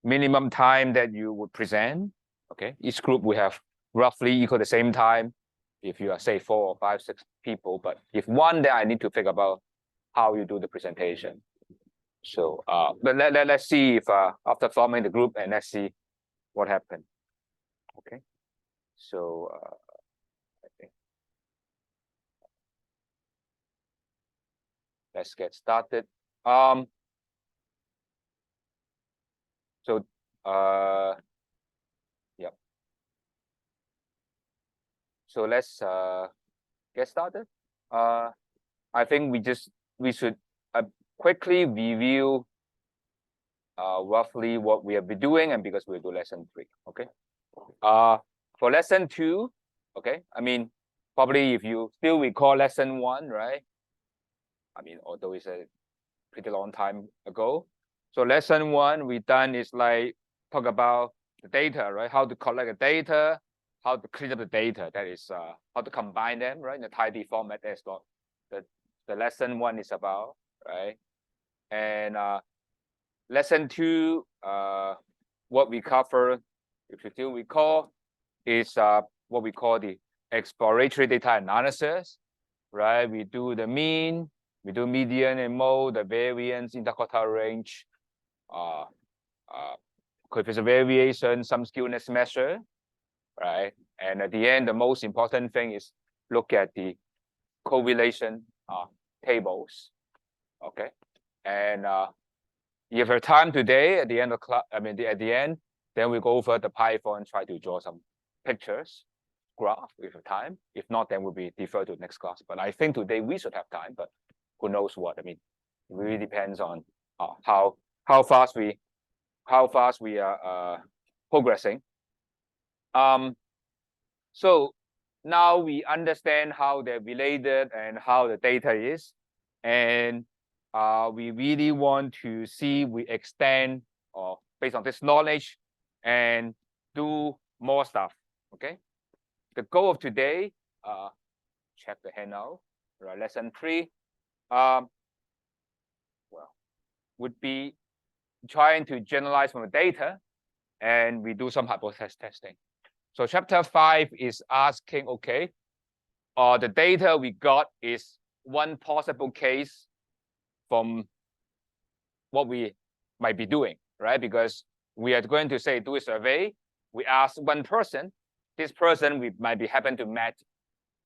minimum time that you would present. Okay, each group will have roughly equal the same time. If you are say 4 or 5, 6 people, but if one, then I need to think about how you do the presentation. So, but let's see if after forming the group, and let's see what happened. Okay, so I think let's get started. So yeah. So let's get started. I think we should quickly review roughly what we have been doing, and because we'll do lesson 3. Okay. For lesson 2, okay. I mean, probably if you still recall lesson 1, right? I mean, although it's a pretty long time ago. So lesson 1 we done is like talk about the data, right? How to collect the data, how to clean up the data. That is how to combine them, right? In a tidy format. That's what the lesson 1 is about, right? And lesson 2, what we cover, if you still recall, is what we call the exploratory data analysis, right? We do the mean, we do median and mode, the variance, interquartile range, coefficient variation, some skewness measure, right? And at the end, the most important thing is look at the correlation tables, okay? And if you have time today, at the end of class, at the end, then we go over the Python, try to draw some pictures, graph if you have time. If not, then we'll be deferred to the next class. But I think today we should have time, but who knows what? I mean, it really depends on how fast we are progressing. So now we understand how they're related and how the data is, and we really want to see we extend or based on this knowledge and do more stuff. Okay. The goal of today, check the handout, right? Lesson 3, well, would be trying to generalize from the data, and we do some hypothesis testing. So chapter 5 is asking, okay, the data we got is one possible case from what we might be doing, right? Because we are going to say do a survey. We ask one person. This person we might be happen to meet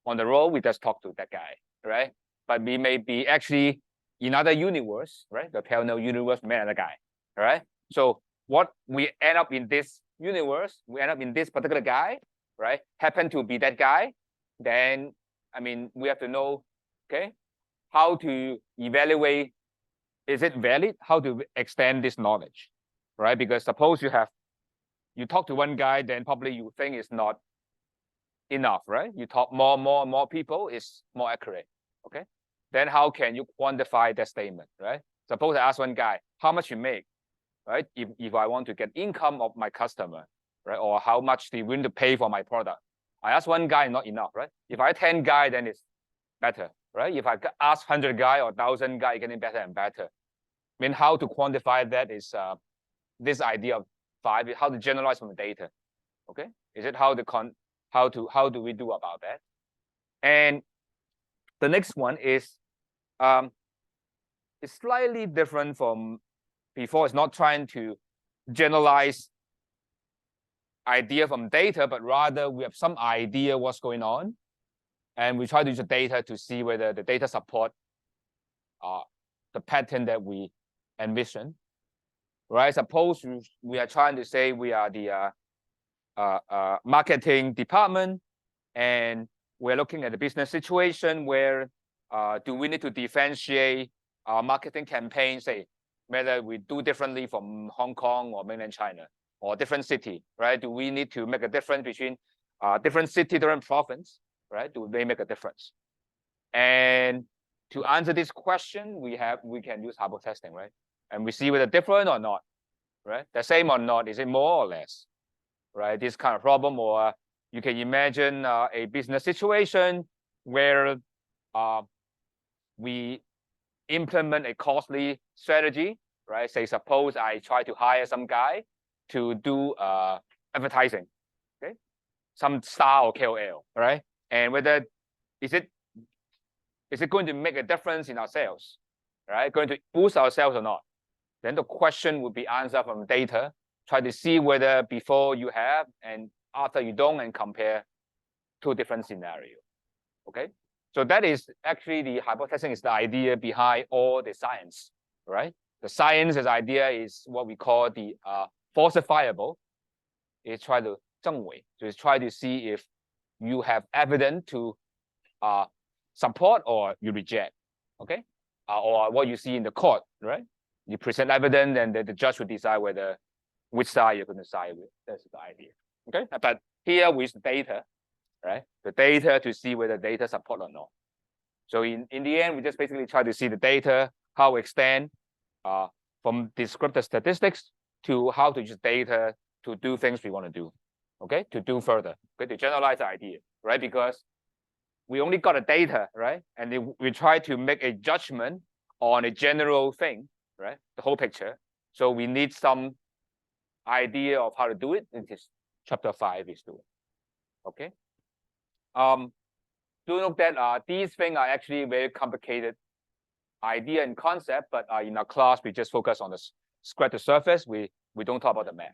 on the road. We just talk to that guy, right? But we may be actually in other universe, right? The parallel universe, met another guy, right? So what we end up in this universe, we end up in this particular guy, right? Happen to be that guy. Then, I mean, we have to know, okay, how to evaluate, is it valid? How to extend this knowledge, right? Because suppose you talk to one guy, then probably you think it's not enough, right? You talk more people, is more accurate, okay? Then how can you quantify that statement, right? Suppose I ask one guy, how much you make, right? If I want to get income of my customer, right? Or how much they willing to pay for my product. I ask one guy, not enough, right? If I 10 guy, then it's better, right? If I ask 100 guy or 1,000 guy, getting better and better. I mean, how to quantify that is this idea of 5, how to generalize from the data, okay? Is it how do we do about that? And the next one is it's slightly different from before. It's not trying to generalize idea from data, but rather we have some idea what's going on, and we try to use the data to see whether the data support the pattern that we envision, right? Suppose we are trying to say we are the marketing department, and we're looking at the business situation where do we need to differentiate our marketing campaign, say, whether we do differently from Hong Kong or mainland China or different city, right? Do we need to make a difference between different city, different province, right? Do they make a difference? And to answer this question, we can use hypothesis testing, right? And we see whether different or not, right? The same or not, is it more or less, right? This kind of problem, or you can imagine a business situation where we implement a costly strategy, right? Say, suppose I try to hire some guy to do advertising, okay? Some star or KOL, right? And whether is it going to make a difference in our sales, right? Going to boost our sales or not? Then the question would be answered from data. Try to see whether before you have and after you don't, and compare two different scenarios. Okay, so that is actually the hypothesis, is the idea behind all the science, right? The science's idea is what we call the falsifiable. It's try to 证伪, so it's try to see if you have evidence to support or you reject, okay? Or what you see in the court, right? You present evidence and the judge will decide whether which side you're going to side with. That's the idea, okay? But here with data, right? The data to see whether data support or not. So in the end, we just basically try to see the data, how extend from descriptive statistics to how to use data to do things we want to do, okay? To do further, okay? To generalize the idea, right? Because we only got the data, right? And we try to make a judgment on a general thing, right? The whole picture. So we need some idea of how to do it. This chapter 5 is doing, okay? Do note that these things are actually very complicated idea and concept, but in our class, we just focus on the scratch the surface. We don't talk about the math,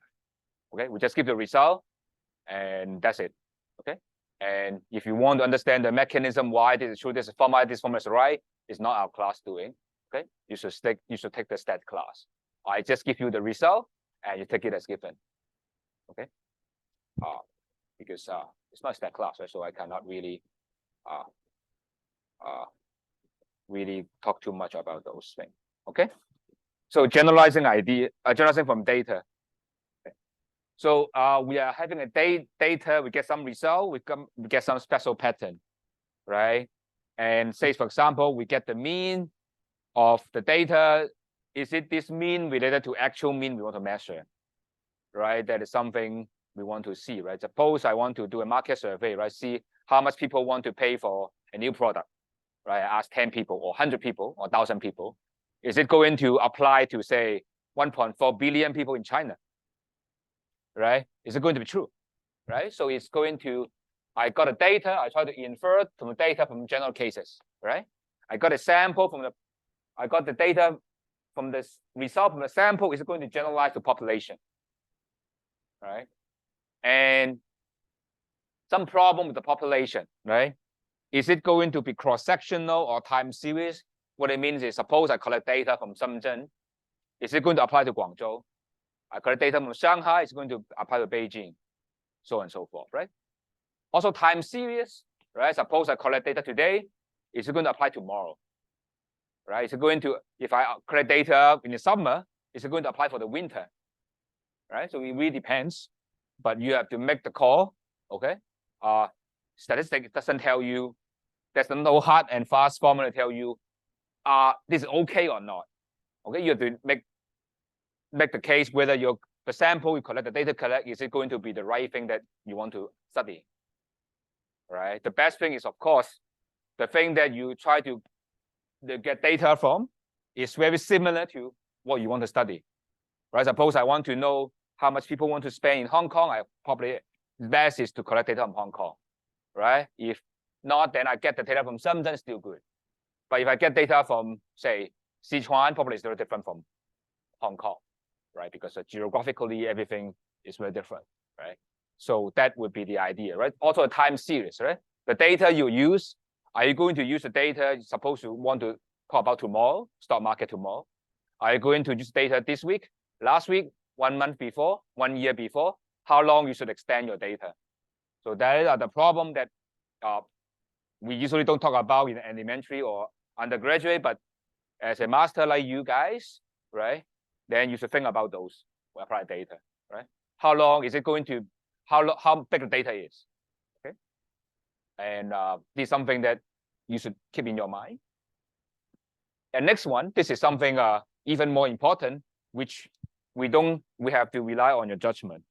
okay? We just give the result, and that's it, okay? And if you want to understand the mechanism why this is true, this formula is right, it's not our class doing, okay? You should take the stat class. I just give you the result, and you take it as given, okay? Because it's not a stat class, right? So I cannot really really talk too much about those things, okay? So generalizing from data. Okay. So we are having a data, we get some result, we get some special pattern, right? And say, for example, we get the mean of the data. Is it this mean related to actual mean we want to measure, right? That is something we want to see, right? Suppose I want to do a market survey, right? See how much people want to pay for a new product, right? I ask 10 people or 100 people or 1,000 people. Is it going to apply to, say, 1.4 billion people in China, right? Is it going to be true, right? So it's going to, I got the data, I try to infer from the data from general cases, right? I got a sample I got the data from the result from the sample. Is it going to generalize to population, right? And some problem with the population, right? Is it going to be cross-sectional or time series? What it means is, suppose I collect data from Shenzhen. Is it going to apply to Guangzhou? I collect data from Shanghai. It's going to apply to Beijing, so on and so forth, right? Also time series, right? Suppose I collect data today. Is it going to apply tomorrow, right? Is it going to, if I collect data in the summer, is it going to apply for the winter, right? So it really depends, but you have to make the call, okay? Statistics doesn't tell you, there's no hard and fast formula to tell you, this is okay or not. Okay, you have to make the case whether the sample you collect, the data collect, is it going to be the right thing that you want to study, right? The best thing is, of course, the thing that you try to get data from is very similar to what you want to study, right? Suppose I want to know how much people want to spend in Hong Kong, I probably best is to collect data from Hong Kong, right? If not, then I get the data from Shenzhen, still good. But if I get data from, say, Sichuan, probably it's very different from Hong Kong, right? Because geographically, everything is very different, right? So that would be the idea, right? Also a time series, right? The data you use, are you going to use the data you're supposed to want to talk about tomorrow, stock market tomorrow? Are you going to use data this week, last week, 1 month before, 1 year before? How long you should extend your data? So that are the problem that we usually don't talk about in elementary or undergraduate, but as a master like you guys, right? Then you should think about those apply data, right? How long is it going to, how big the data is, okay? And this is something that you should keep in your mind. And next one, this is something even more important, which we have to rely on your judgment.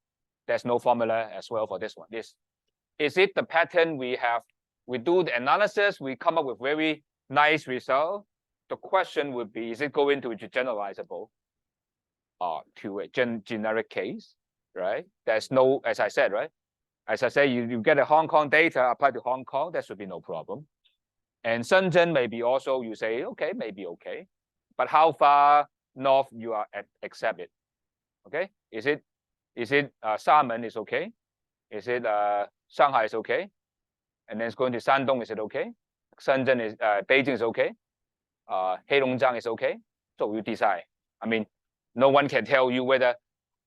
There's no formula as well for this one. Is it the pattern we do the analysis, we come up with very nice result? The question would be, is it going to be generalizable? to a generic case, right? There's no, as I said, right? As I say, you get a Hong Kong data applied to Hong Kong, that should be no problem. And Shenzhen maybe also you say, okay, maybe okay. But how far north you are accept it? Okay, is it Xiamen is okay? Is it Shanghai is okay? And then it's going to Shandong, is it okay? Shenzhen is Beijing is okay. Heilongjiang is okay. So you decide. I mean, no one can tell you whether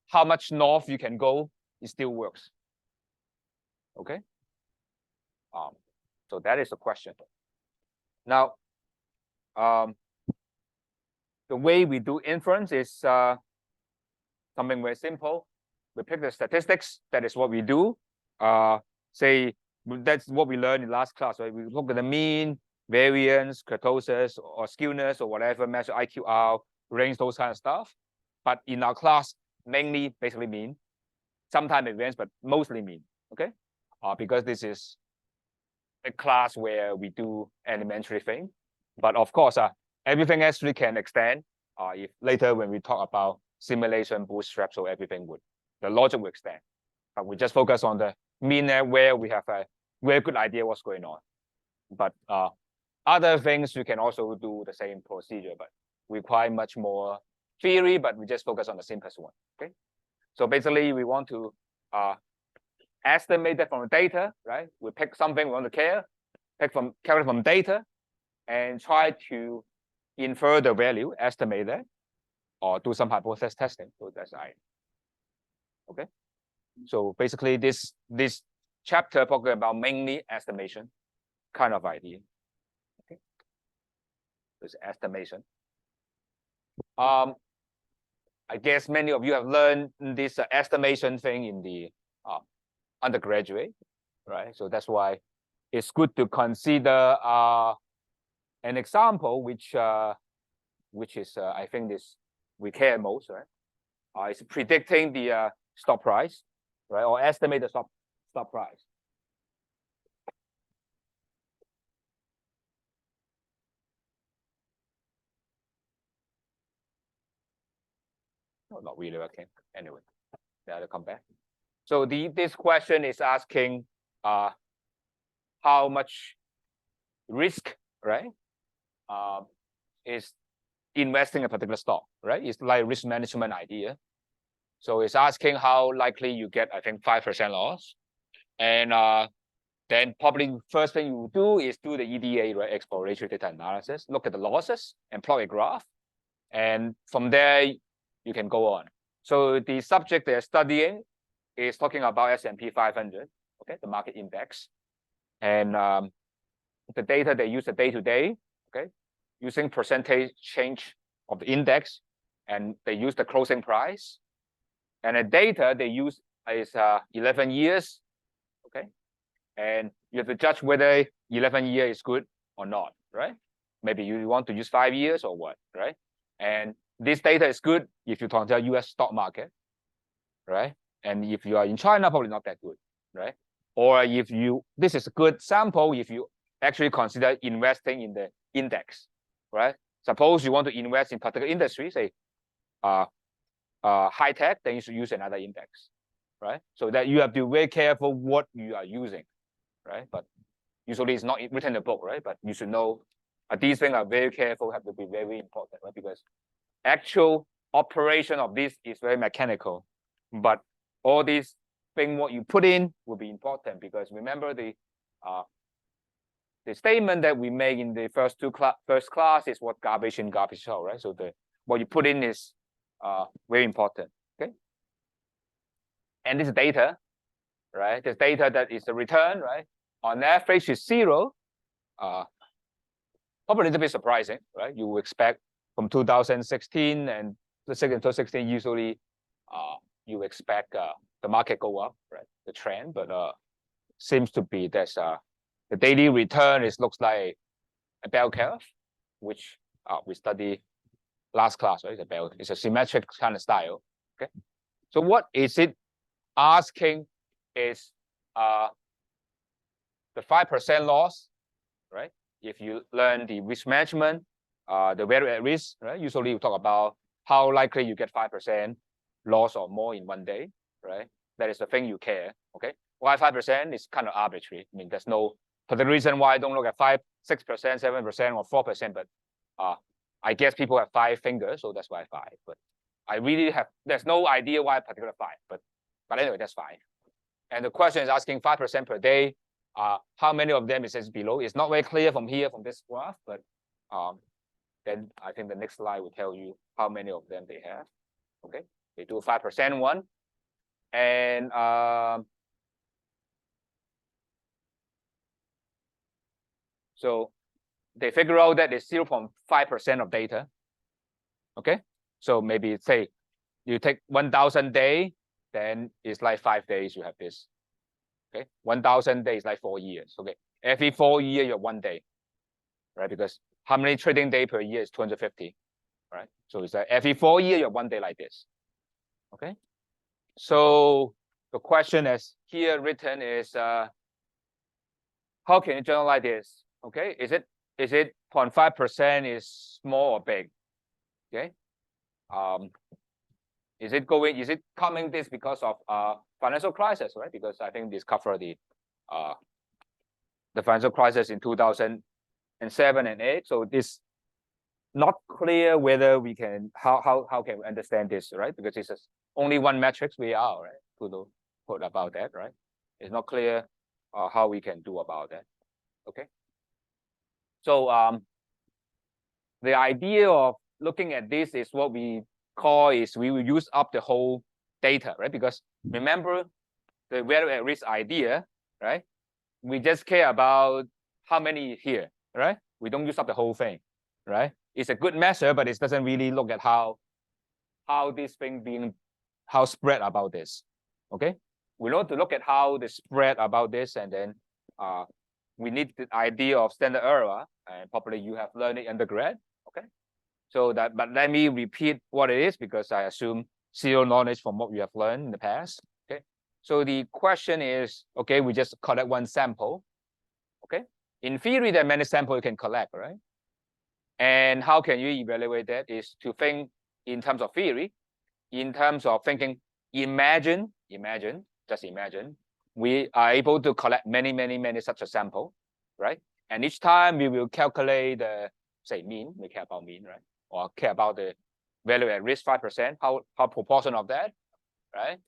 how much north you can go, it still works. Okay. So that is the question. Now, the way we do inference is something very simple. We pick the statistics. That is what we do. Say that's what we learned in last class, right? We look at the mean, variance, kurtosis, or skewness, or whatever, measure IQR, range, those kind of stuff. But in our class, mainly basically mean. Sometimes advanced, but mostly mean. Okay, because this is a class where we do elementary thing. But of course, everything actually can extend. If later when we talk about simulation, bootstrap, so everything would, the logic will extend. But we just focus on the mean where we have a very good idea what's going on. But other things you can also do the same procedure, but require much more theory. But we just focus on the simplest one. Okay. So basically, we want to estimate that from the data, right? We pick something we want to calculate from data, and try to infer the value, estimate that, or do some hypothesis testing. So that's I. Okay. So basically, this chapter talking about mainly estimation kind of idea. Okay. This estimation. I guess many of you have learned this estimation thing in the undergraduate, right? So that's why it's good to consider an example which is I think this we care most, right? It's predicting the stock price, right, or estimate the stock price. No, not really working. Anyway, I'll come back. So this question is asking how much risk, right, is investing a particular stock, right? It's like risk management idea. So it's asking how likely you get, I think, 5% loss. And then probably first thing you do is do the EDA, right? Exploratory data analysis, look at the losses and plot a graph. And from there, you can go on. So the subject they're studying is talking about S&P 500, okay, the market index. And the data they use the day-to-day, okay, using percentage change of the index, and they use the closing price. And the data they use is 11 years, okay? And you have to judge whether 11 years is good or not, right? Maybe you want to use 5 years or what, right? And this data is good if you talk about US stock market, right? And if you are in China, probably not that good, right? Or if this is a good sample if you actually consider investing in the index, right? Suppose you want to invest in particular industry, say high tech, then you should use another index, right? So that you have to be very careful what you are using, right? But usually it's not written in the book, right? But you should know these things are very careful, have to be very important, right? Because actual operation of this is very mechanical, but all these things what you put in will be important, because remember the statement that we make in the first class is what garbage in, garbage out, right? So what you put in is very important. Okay. And this data, right? This data that is the return, right? On average is 0. Probably a little bit surprising, right? You would expect from 2016 and the 2016 usually you expect the market go up, right? The trend, but seems to be there's the daily return looks like a bell curve, which we studied last class, right? It's a symmetric kind of style. Okay. So what is it asking is the 5% loss, right? If you learn the risk management, the value at risk, right? Usually we talk about how likely you get 5% loss or more in one day, right? That is the thing you care, okay? Why 5% is kind of arbitrary. I mean, there's no particular reason why I don't look at 5, 6%, 7%, or 4%, but I guess people have 5 fingers, so that's why 5. But I really there's no idea why particular 5, but anyway, that's 5. And the question is asking 5% per day. How many of them is below? It's not very clear from here, from this graph, but then I think the next slide will tell you how many of them they have. Okay, they do 5% one, and so they figure out that it's 0.5% of data. Okay, so maybe say you take 1,000 days, then it's like 5 days you have this. Okay, 1,000 days like 4 years. Okay, every 4 years you have 1 day, right? Because how many trading day per year is 250, right? So it's like every 4 years you have 1 day like this. Okay, so the question as here written is how can you generalize this? Okay, is it 0.5% is small or big? Okay, is it coming this because of financial crisis, right? Because I think this cover the financial crisis in 2007 and 8. So this not clear whether we can how can we understand this, right? Because this is only one metrics we are, right? To put about that, right? It's not clear how we can do about that. Okay. So the idea of looking at this is what we call is we will use up the whole data, right? Because remember the value at risk idea, right? We just care about how many here, right? We don't use up the whole thing, right? It's a good measure, but it doesn't really look at how this thing how spread about this. Okay, we want to look at how the spread about this, and then we need the idea of standard error, and probably you have learned it undergrad. Okay, so that, but let me repeat what it is because I assume zero knowledge from what we have learned in the past. Okay, so the question is, okay, we just collect one sample. Okay, in theory, there are many samples you can collect, right? And how can you evaluate that is to think in terms of theory, in terms of thinking, just imagine, we are able to collect many such a sample, right? And each time we will calculate the, say, mean, we care about mean, right? Or care about the value at risk 5%, how proportion of that, right?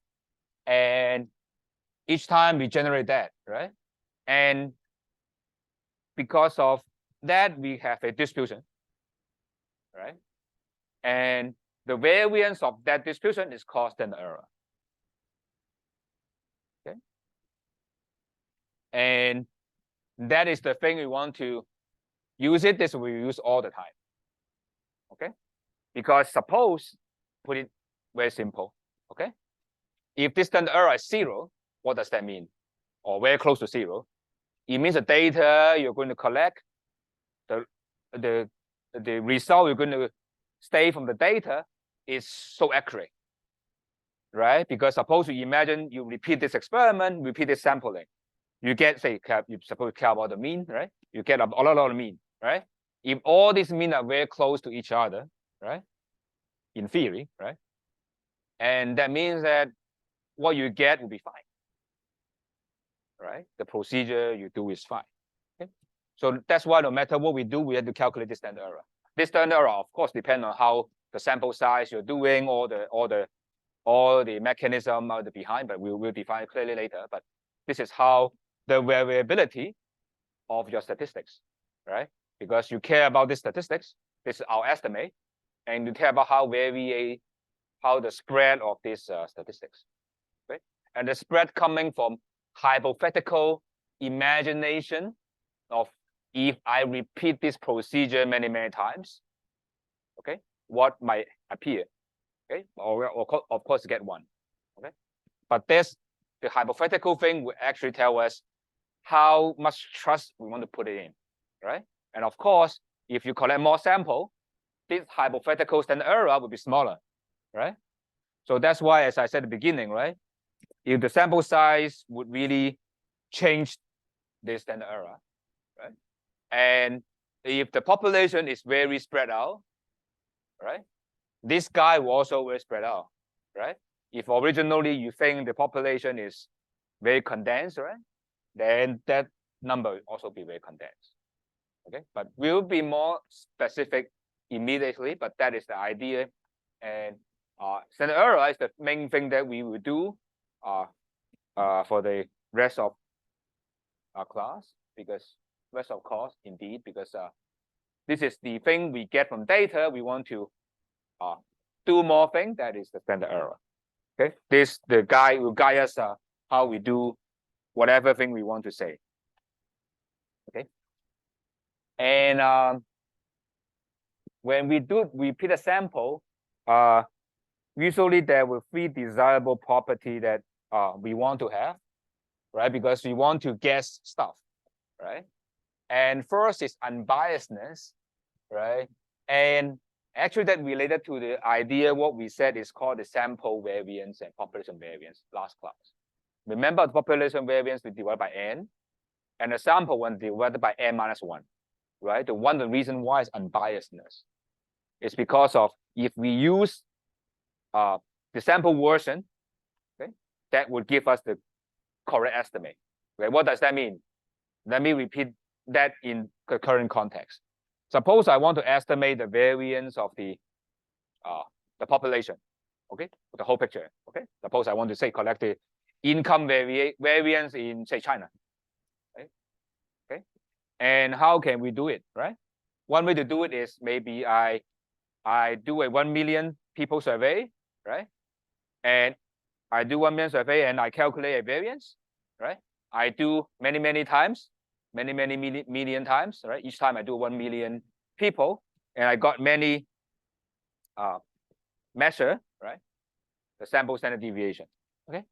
And each time we generate that, right? And because of that, we have a distribution, right? And the variance of that distribution is called standard error. Okay. And that is the thing we want to use it. This we use all the time. Okay. Because suppose, put it very simple. Okay. If this standard error is 0, what does that mean? Or very close to 0. It means the data you're going to collect, the result you're going to stay from the data is so accurate, right? Because suppose you imagine you repeat this experiment, repeat this sampling, you get, say, you suppose care about the mean, right? You get a lot of mean, right? If all these mean are very close to each other, right? In theory, right? And that means that what you get will be fine, right? The procedure you do is fine. Okay? So that's why no matter what we do, we have to calculate this standard error. This standard error, of course, depends on how the sample size you're doing, all the mechanism out behind, but we will define it clearly later. But this is how the variability of your statistics, right? Because you care about this statistics, this is our estimate, and you care about how the spread of these statistics, right? And the spread coming from hypothetical imagination of if I repeat this procedure many times, okay, what might appear, okay, or of course get 1, okay. But the hypothetical thing will actually tell us how much trust we want to put it in, right? And of course, if you collect more sample, this hypothetical standard error will be smaller, right? So that's why, as I said at the beginning, right, if the sample size would really change this standard error, right? And if the population is very spread out, right, this guy will also very spread out, right? If originally you think the population is very condensed, right? Then that number will also be very condensed. Okay, but we'll be more specific immediately, but that is the idea. And standard error is the main thing that we will do for the rest of our class, because rest of course, indeed, because this is the thing we get from data. We want to do more things. That is the standard error. Okay, the guy will guide us how we do whatever thing we want to say. Okay, and when we repeat a sample, usually there will be desirable property that we want to have, right? Because we want to guess stuff, right? And first is unbiasedness, right? And actually that related to the idea what we said is called the sample variance and population variance last class. Remember the population variance we divide by n, and the sample one divided by n minus 1, right? The reason why is unbiasedness. It's because of if we use the sample version, okay, that would give us the correct estimate. Okay, what does that mean? Let me repeat that in the current context. Suppose I want to estimate the variance of the population, okay, the whole picture. Okay, suppose I want to say collect the income variance in say China. Okay, and how can we do it? Right, one way to do it is maybe I do a 1 million people survey, right, and I do 1 million survey and I calculate a variance, right? I do many times, many million times, right? Each time I do 1 million people, and I got many measure, right? The sample standard deviation. Okay.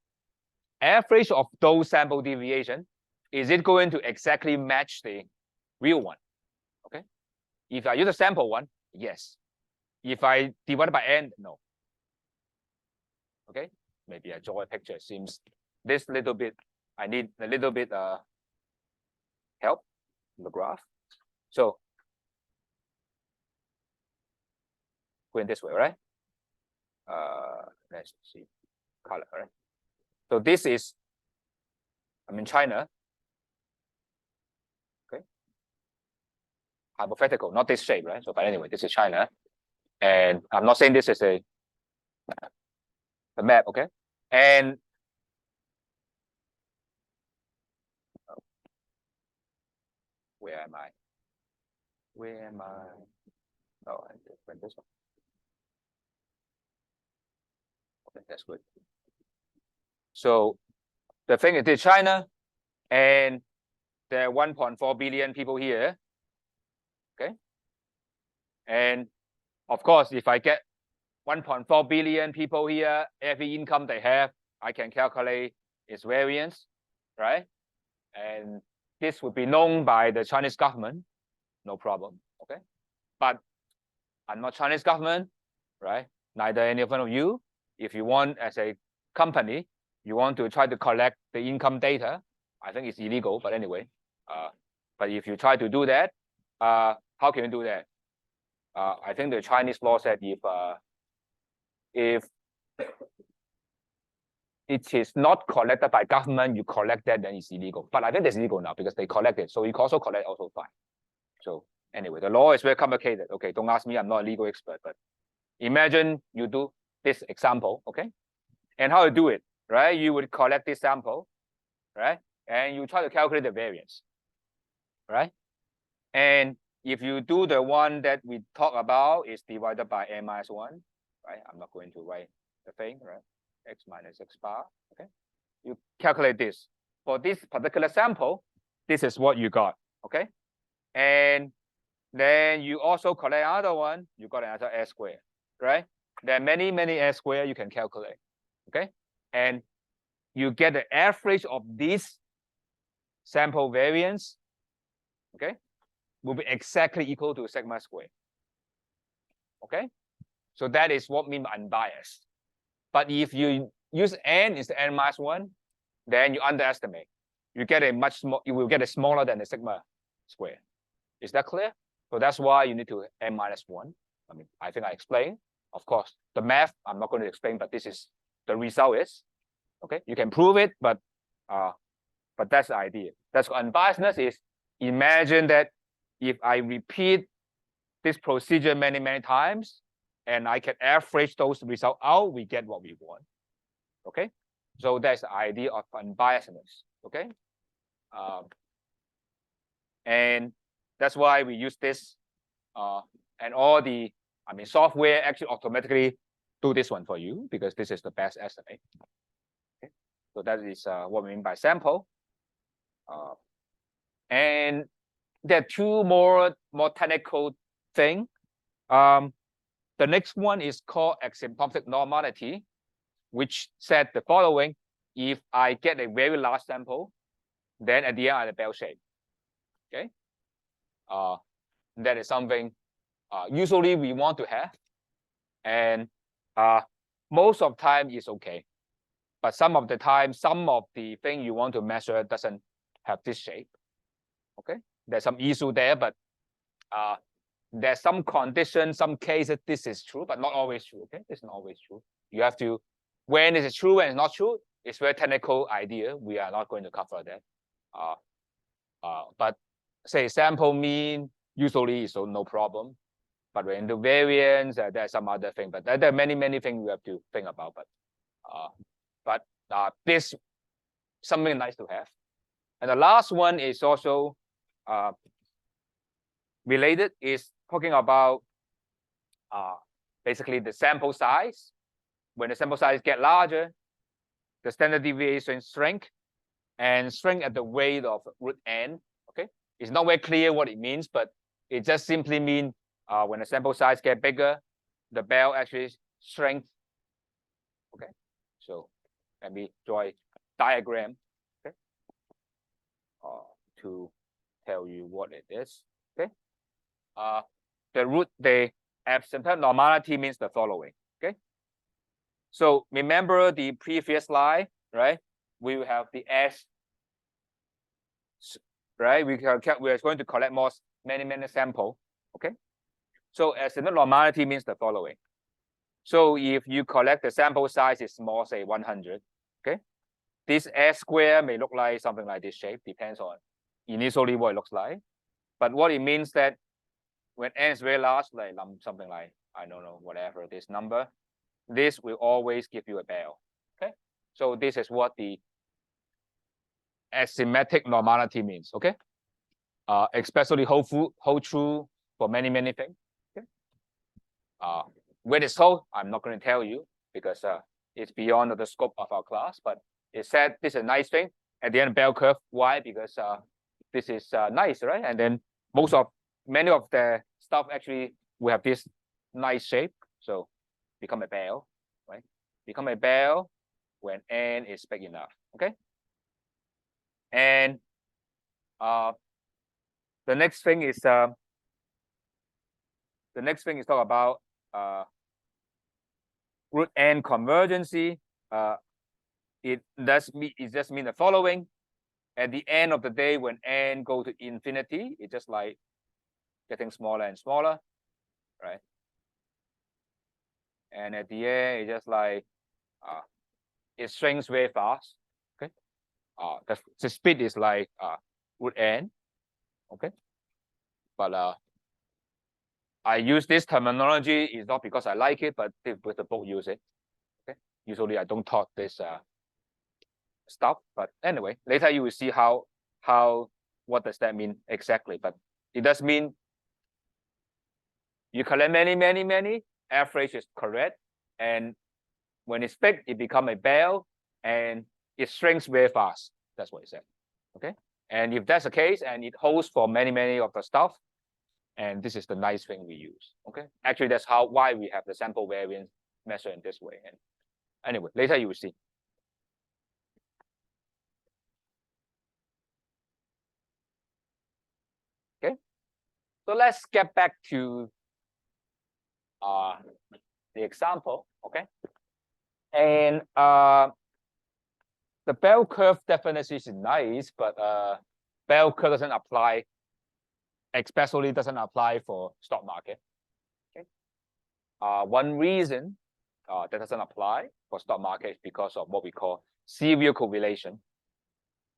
Average of those sample deviation, is it going to exactly match the real one? Okay. If I use a sample one, yes. If I divide by n, no. Okay. Maybe I draw a picture. Seems this little bit, I need a little bit help in the graph. So going this way, right? Let's see color, right? So this is, I'm in China. Okay. Hypothetical, not this shape, right? So, but anyway, this is China, and I'm not saying this is a map, okay? And where am I? Where am I? Oh, I went this one. Okay, that's good. So the thing is, China, and there are 1.4 billion people here. Okay. And of course, if I get 1.4 billion people here, every income they have, I can calculate its variance, right? And this would be known by the Chinese government, no problem. Okay. But I'm not Chinese government, right? Neither any one of you. If you want, as a company, you want to try to collect the income data, I think it's illegal, but anyway. But if you try to do that, how can you do that? I think the Chinese law said if it is not collected by government, you collect that, then it's illegal. But I think it's illegal now because they collect it. So you can also collect also fine. So anyway, the law is very complicated. Okay, don't ask me, I'm not a legal expert, but imagine you do this example, okay? And how to do it, right? You would collect this sample, right? And you try to calculate the variance, right? And if you do the one that we talk about is divided by n minus 1, right? I'm not going to write the thing, right? X minus x bar, okay? You calculate this. For this particular sample, this is what you got, okay? And then you also collect another one, you got another s squared, right? There are many s squared you can calculate, okay? And you get the average of this sample variance, okay? Will be exactly equal to sigma squared, okay? So that is what means unbiased. But if you use n is the n minus 1, then you underestimate. You get a much small, you will get a smaller than the sigma square. Is that clear? So that's why you need to n minus 1. I mean, I think I explained. Of course, the math I'm not going to explain, but this is the result is. Okay, you can prove it, but that's the idea. That's unbiasedness is imagine that if I repeat this procedure many, many times, and I can average those results out, we get what we want. Okay, so that's the idea of unbiasedness. Okay, and that's why we use this, and all the software actually automatically do this one for you because this is the best estimate. Okay, so that is what we mean by sample. And there are two more technical thing. The next one is called asymptotic normality, which said the following: if I get a very large sample, then at the end I have a bell shape. Okay, that is something usually we want to have, and most of the time is okay, but some of the time, some of the thing you want to measure doesn't have this shape. Okay, there's some issue there, but there's some conditions, some cases this is true, but not always true. Okay, it's not always true. You have to, when is it true and it's not true, it's very technical idea. We are not going to cover that. But say sample mean usually is no problem. But when the variance, there's some other thing. But there are many things we have to think about. But this something nice to have. And the last one is also related, is talking about basically the sample size. When the sample size get larger, the standard deviation shrink, and shrink at the rate of root n. Okay, it's not very clear what it means, but it just simply means when the sample size get bigger, the bell actually shrinks. Okay, so let me draw a diagram. Okay, to tell you what it is. Okay, the asymptotic normality means the following. Okay, so remember the previous slide, right? We will have the S, right? We are going to collect many sample. Okay, so asymptotic normality means the following. So if you collect the sample size is small, say 100, okay, this S square may look like something like this shape, depends on initially what it looks like. But what it means that when n is very large, like something like, I don't know, whatever this number, this will always give you a bell. Okay, so this is what the asymmetric normality means. Okay, especially hold true for many things. Okay, when it's so, I'm not going to tell you because it's beyond the scope of our class. But it said this is a nice thing at the end of bell curve. Why? Because this is nice, right? And then many of the stuff actually will have this nice shape, so become a bell, right? Become a bell when n is big enough. Okay, and the next thing is talk about root n convergency. It just mean the following: at the end of the day, when n go to infinity, it's just like getting smaller and smaller, right? And at the end, it's just like it shrinks very fast. Okay, the speed is like root n. Okay, but I use this terminology is not because I like it, but with the book use it. Okay, usually I don't talk this stuff, but anyway, later you will see what does that mean exactly. But it does mean you collect many, average is correct, and when it's big, it becomes a bell, and it shrinks very fast. That's what it said. Okay, and if that's the case, and it holds for many of the stuff, and this is the nice thing we use. Okay, actually, that's why we have the sample variance measured in this way. And anyway, later you will see. Okay, so let's get back to the example. Okay, and the bell curve definition is nice, but bell curve doesn't apply, especially doesn't apply for stock market. Okay, one reason that doesn't apply for stock market is because of what we call serial correlation.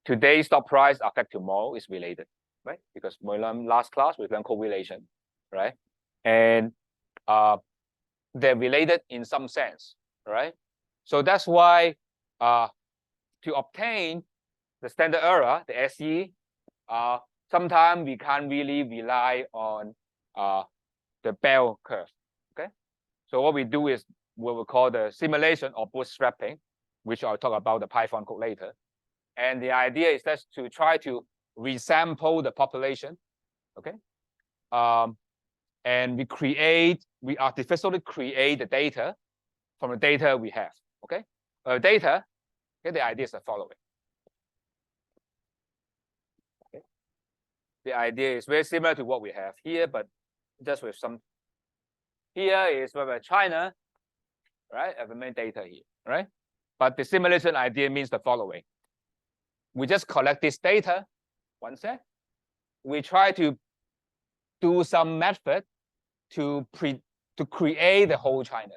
Today's stock price affect tomorrow is related, right? Because we learned last class, we learned correlation, right? And they're related in some sense, right? So that's why to obtain the standard error, the SE, sometimes we can't really rely on the bell curve, okay? So what we do is what we call the simulation or bootstrapping, which I'll talk about the Python code later. And the idea is just to try to resample the population, okay? And we artificially create the data from the data we have, okay? Data, okay, the idea is the following. Okay. The idea is very similar to what we have here, but just with some. Here is where China, right? Have the main data here, right? But the simulation idea means the following. We just collect this data, one sec. We try to do some method to create the whole China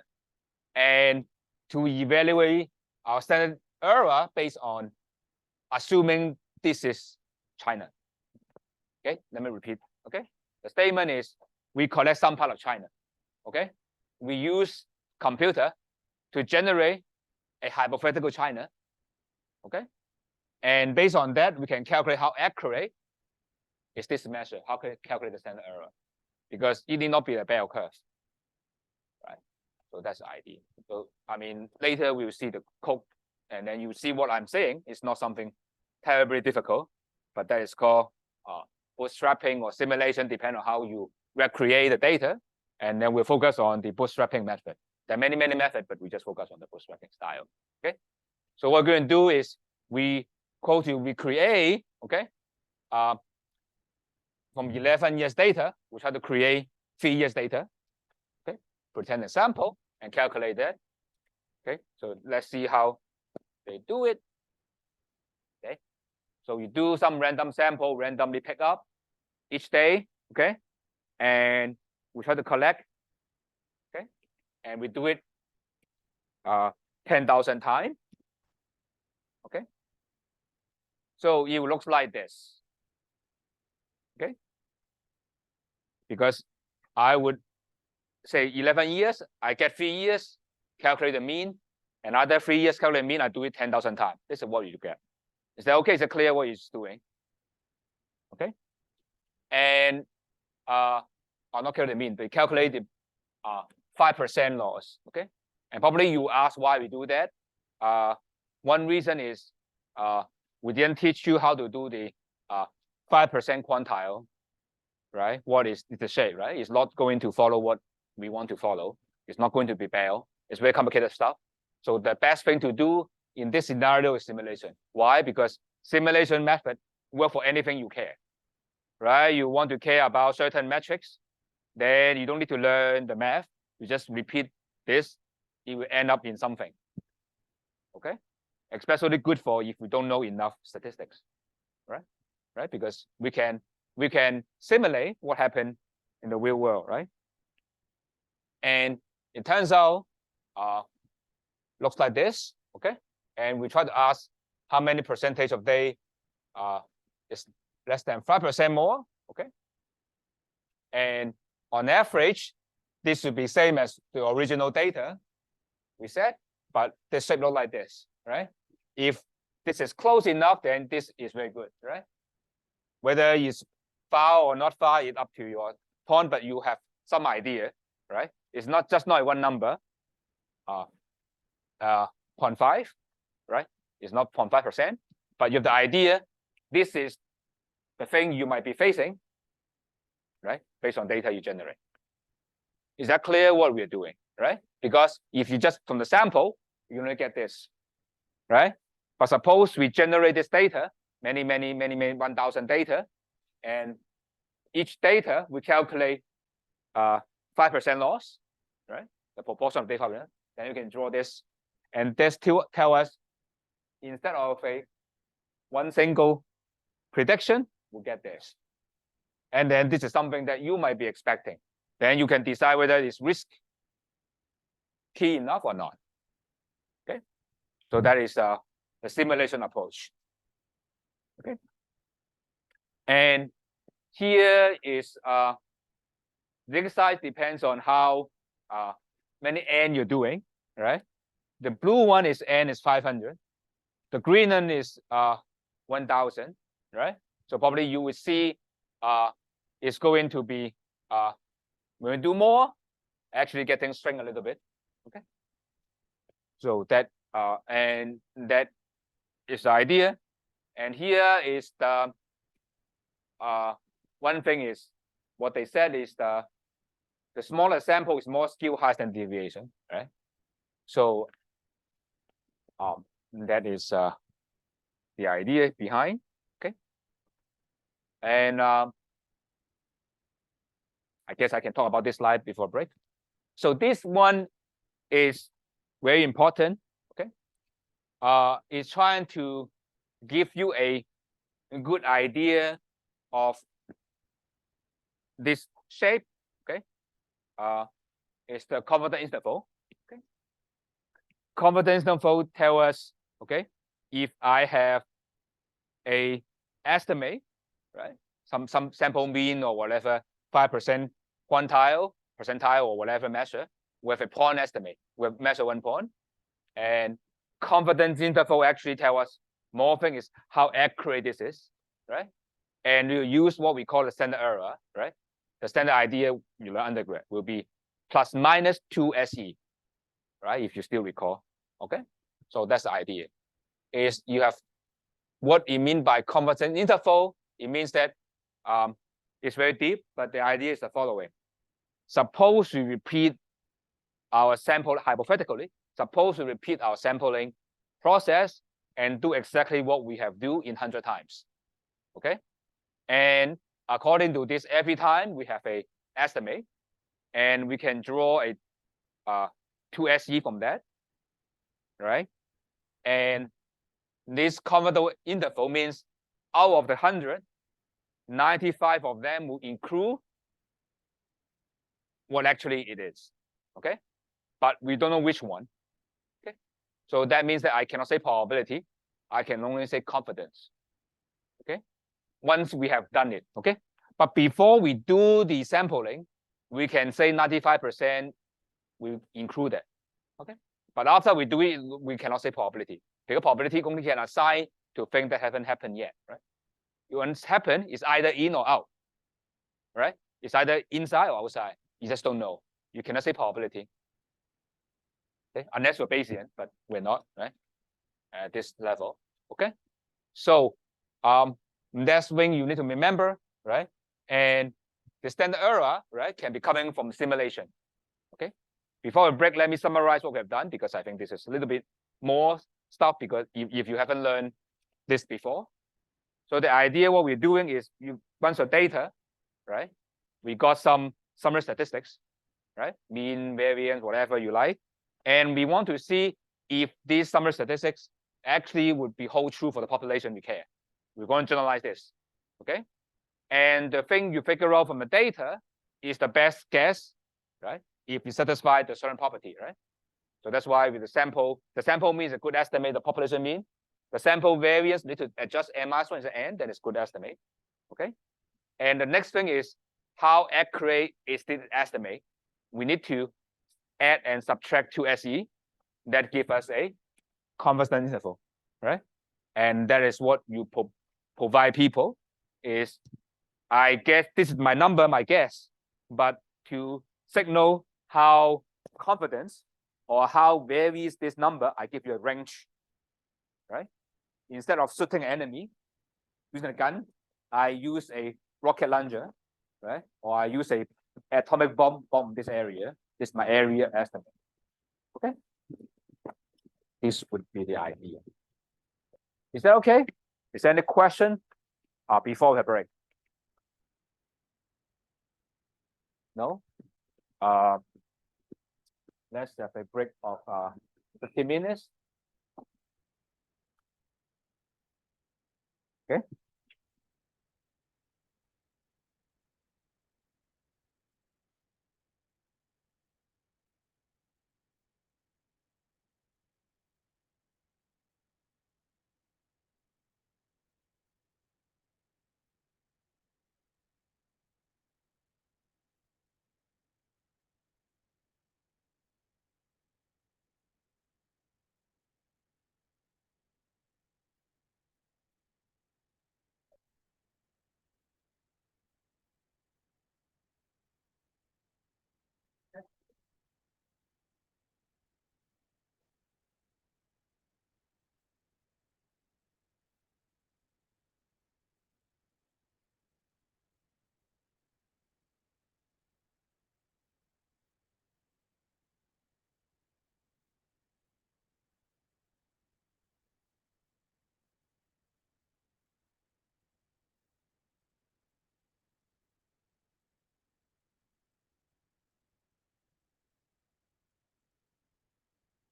and to evaluate our standard error based on assuming this is China. Okay, let me repeat. Okay, the statement is we collect some part of China. Okay, we use computer to generate a hypothetical China. Okay, and based on that, we can calculate how accurate is this measure. How can we calculate the standard error? Because it need not be a bell curve, right? So that's the idea. So I mean, later we will see the code, and then you see what I'm saying. It's not something terribly difficult, but that is called bootstrapping or simulation, depending on how you recreate the data. And then we'll focus on the bootstrapping method. There are many methods, but we just focus on the bootstrapping style. Okay. So what we're going to do is we create, okay, from 11 years data, we try to create 3 years data. Okay, pretend a sample and calculate that. Okay, so let's see how they do it. Okay, so you do some random sample, randomly pick up each day. Okay, and we try to collect. Okay, and we do it 10,000 times. Okay, so it looks like this. Okay, because I would say 11 years, I get 3 years, calculate the mean. Another 3 years, calculate the mean, I do it 10,000 times. This is what you get. Is that okay? Is it clear what it's doing? Okay. And I'll not calculate the mean, but calculate the 5% loss. Okay. And probably you ask why we do that. One reason is we didn't teach you how to do the 5% quantile, right? What is the shape, right? It's not going to follow what we want to follow. It's not going to be bell. It's very complicated stuff. So the best thing to do in this scenario is simulation. Why? Because simulation method work for anything you care, right? You want to care about certain metrics, then you don't need to learn the math. You just repeat this. It will end up in something. Okay, especially good for if we don't know enough statistics, right? Right, because we can simulate what happened in the real world, right? And it turns out looks like this. Okay, and we try to ask how many percentage of day is less than 5% more. Okay, and on average, this should be same as the original data we said, but this shape look like this, right? If this is close enough, then this is very good, right? Whether it's far or not far, it's up to your point, but you have some idea, right? It's not just not one number, 0.5, right? It's not 0.5%, but you have the idea. This is the thing you might be facing, right? Based on data you generate. Is that clear what we're doing, right? Because if you just from the sample, you're gonna get this, right? But suppose we generate this data, many 1,000 data, and each data we calculate 5% loss, right? The proportion of data, then you can draw this, and this tell us instead of one single prediction, we'll get this. And then this is something that you might be expecting. Then you can decide whether it's risk key enough or not. Okay, so that is the simulation approach. Okay, and here is the exercise depends on how many n you're doing, right? The blue one is n is 500. The green one is 1,000, right? So probably you will see it's going to be when we do more, actually getting strength a little bit. Okay. So that and that is the idea. And here is the one thing is what they said is the smaller sample is more skew high than deviation, right? So that is the idea behind. Okay. And I guess I can talk about this slide before break. So this one is very important. Okay. It's trying to give you a good idea of this shape. Okay. It's the confidence interval. Okay. Confidence interval tell us, okay, if I have a estimate, right, some sample mean or whatever, 5% percentile or whatever measure with a point estimate, we measure 1 point, and confidence interval actually tell us more thing is how accurate this is, right? And you use what we call the standard error, right? The standard idea you learn undergrad will be plus minus 2 SE, right? If you still recall, okay? So that's the idea. Is you have what it means by confidence interval. It means that it's very deep, but the idea is the following. Suppose we repeat our sample hypothetically. Suppose we repeat our sampling process and do exactly what we have do in 100 times. Okay, and according to this, every time we have a estimate, and we can draw a 2 SE from that, right? And this confidence interval means out of the 100, 95 of them will include what actually it is. Okay, but we don't know which one. Okay, so that means that I cannot say probability. I can only say confidence. Okay, once we have done it. Okay, but before we do the sampling, we can say 95% we include it. Okay, but after we do it, we cannot say probability because probability only can assign to things that haven't happened yet, right? Once happen, it's either in or out, right? It's either inside or outside. You just don't know. You cannot say probability. Okay, unless we're Bayesian, but we're not, right? At this level. Okay, so that's when you need to remember, right? And the standard error, right, can be coming from simulation. Okay, before we break, let me summarize what we have done because I think this is a little bit more stuff because if you haven't learned this before. So the idea what we're doing is you bunch of data, right? We got some summary statistics, right? Mean, variance, whatever you like. And we want to see if these summary statistics actually would be hold true for the population we care. We're going to generalize this, okay? And the thing you figure out from the data is the best guess, right? If you satisfy the certain property, right? So that's why with the sample means a good estimate of population mean. The sample variance need to adjust n minus 1 is n, that is good estimate, okay? And the next thing is how accurate is this estimate? We need to add and subtract 2 SE that give us a confidence interval, right? And that is what you provide people is, I guess this is my number, my guess, but to signal how confidence or how varies this number, I give you a range, right? Instead of shooting an enemy using a gun, I use a rocket launcher, right? Or I use a atomic bomb this area. This is my area estimate. Okay. This would be the idea. Is that okay? Is there any question before the break? No? Let's have a break of 15 minutes. Okay.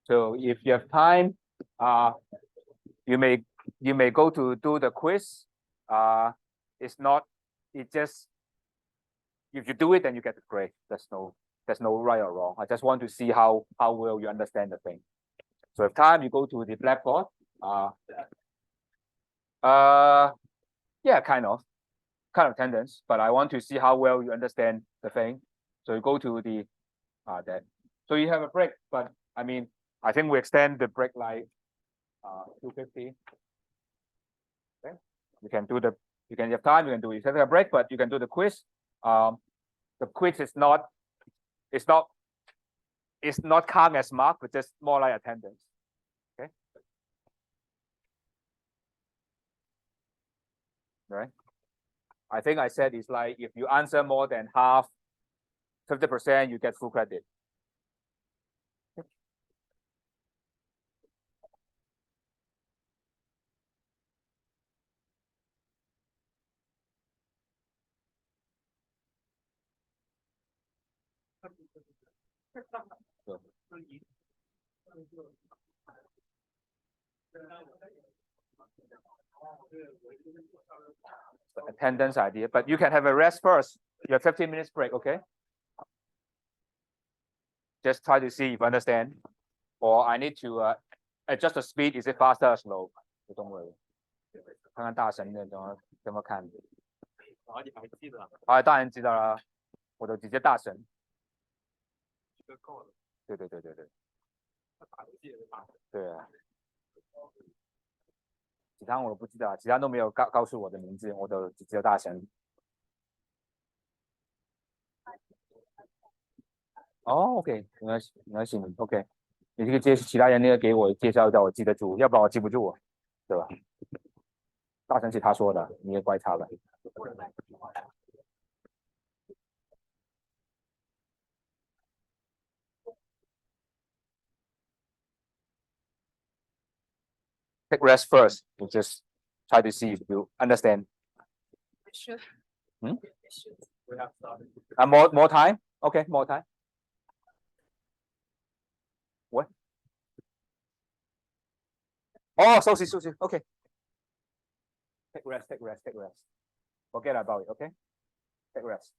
So if you have time, you may go to do the quiz. It's not. It just if you do it, then you get the grade. There's no right or wrong. I just want to see how well you understand the thing. So if time, you go to the blackboard. Yeah, kind of attendance, but I want to see how well you understand the thing. So you go to the that. So you have a break, but I mean, I think we extend the break like 2:50. Okay, you can do the. You can have time. You can do it. You take a break, but you can do the quiz. The quiz is not. It's not count as mark, but just more like attendance. Okay. Right. I think I said it's like if you answer more than half, 50%, you get full credit. So, attendance idea, but you can have a rest first. You have 15 minutes break, okay? Just try to see if you understand. Or I need to adjust the speed. Is it faster or slow? Don't worry. 看看大神的怎么看。你还记得？当然知道了，我都直接大神。对。对啊。其他我都不知道，其他都没有告诉我的名字，我都只有大神。哦 ，OK， 没关系 ，OK。你这个其他人那个给我介绍一下，我记得住，要不然我记不住，对吧？大神是他说的，你也怪他了。Take rest first. You just try to see if you understand. Sure. Hmm? Sure. More time? Okay, more time. What? Oh, so okay. Take rest. Forget about it, okay? Take rest.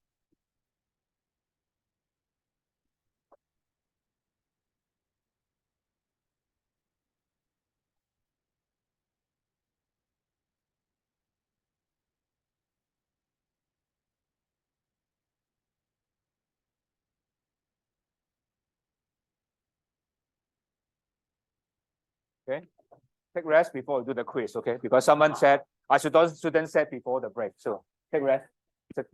Okay. Take rest before you do the quiz, okay? Because someone said I shouldn't set before the break. So take rest. Take.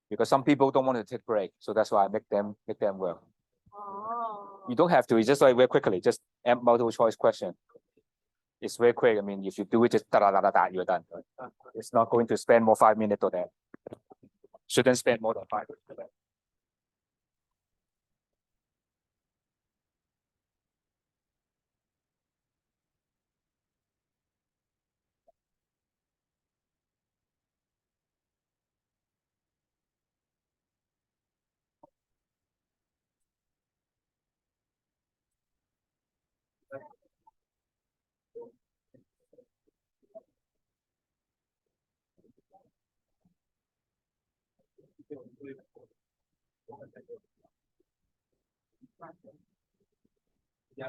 Because some people don't want to take break, so that's why I make them well. Oh. You don't have to. It's just like very quickly. Just multiple choice question. It's very quick. I mean, if you do it, just you're done. It's not going to spend more 5 minutes on that. Shouldn't spend more than 5 minutes on that. Yeah.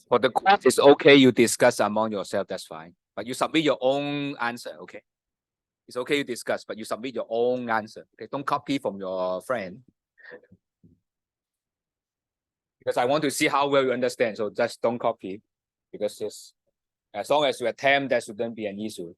For the quiz, it's okay. You discuss among yourself. That's fine. But you submit your own answer. Okay. It's okay you discuss, but you submit your own answer. Okay. Don't copy from your friend. Because I want to see how well you understand. So just don't copy. Because it's, as long as you attempt, that shouldn't be an issue.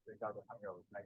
最交的朋友来。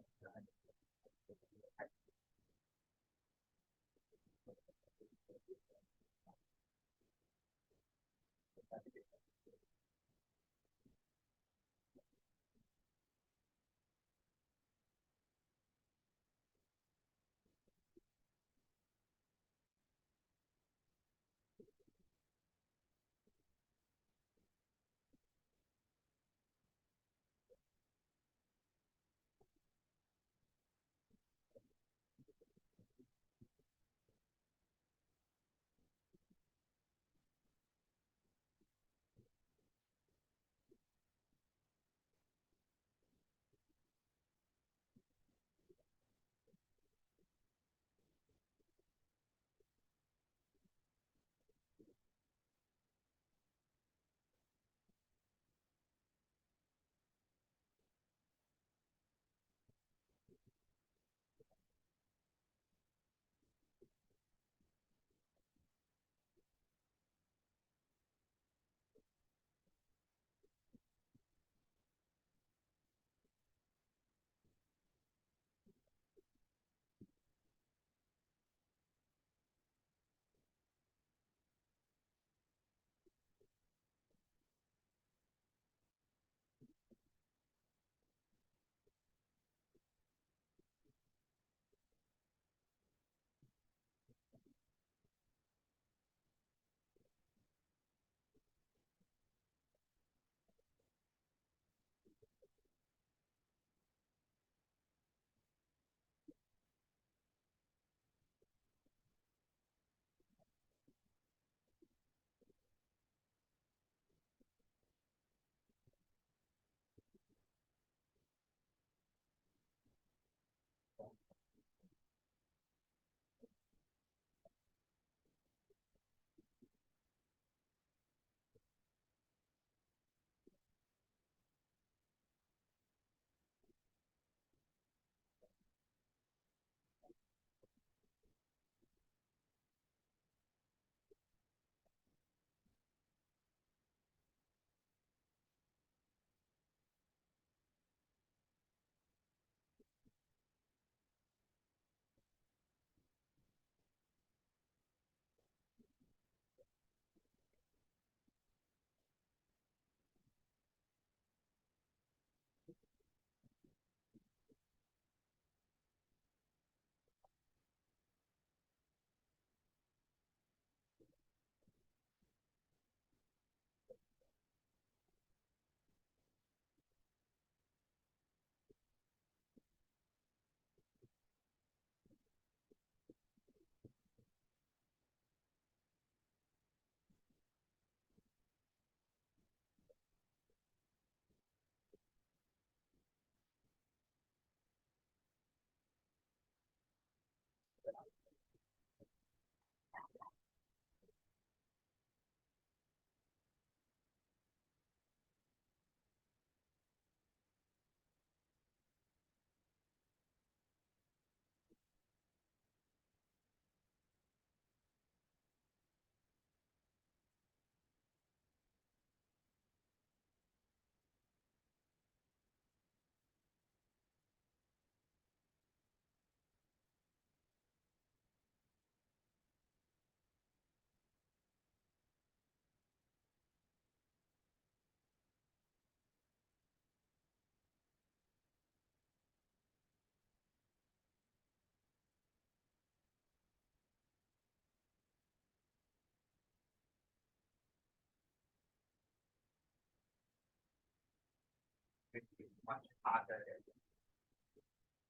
which is much harder than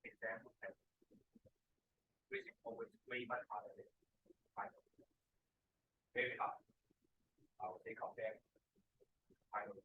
exam test, which is always way much harder than final. Very hard. I would say compare final.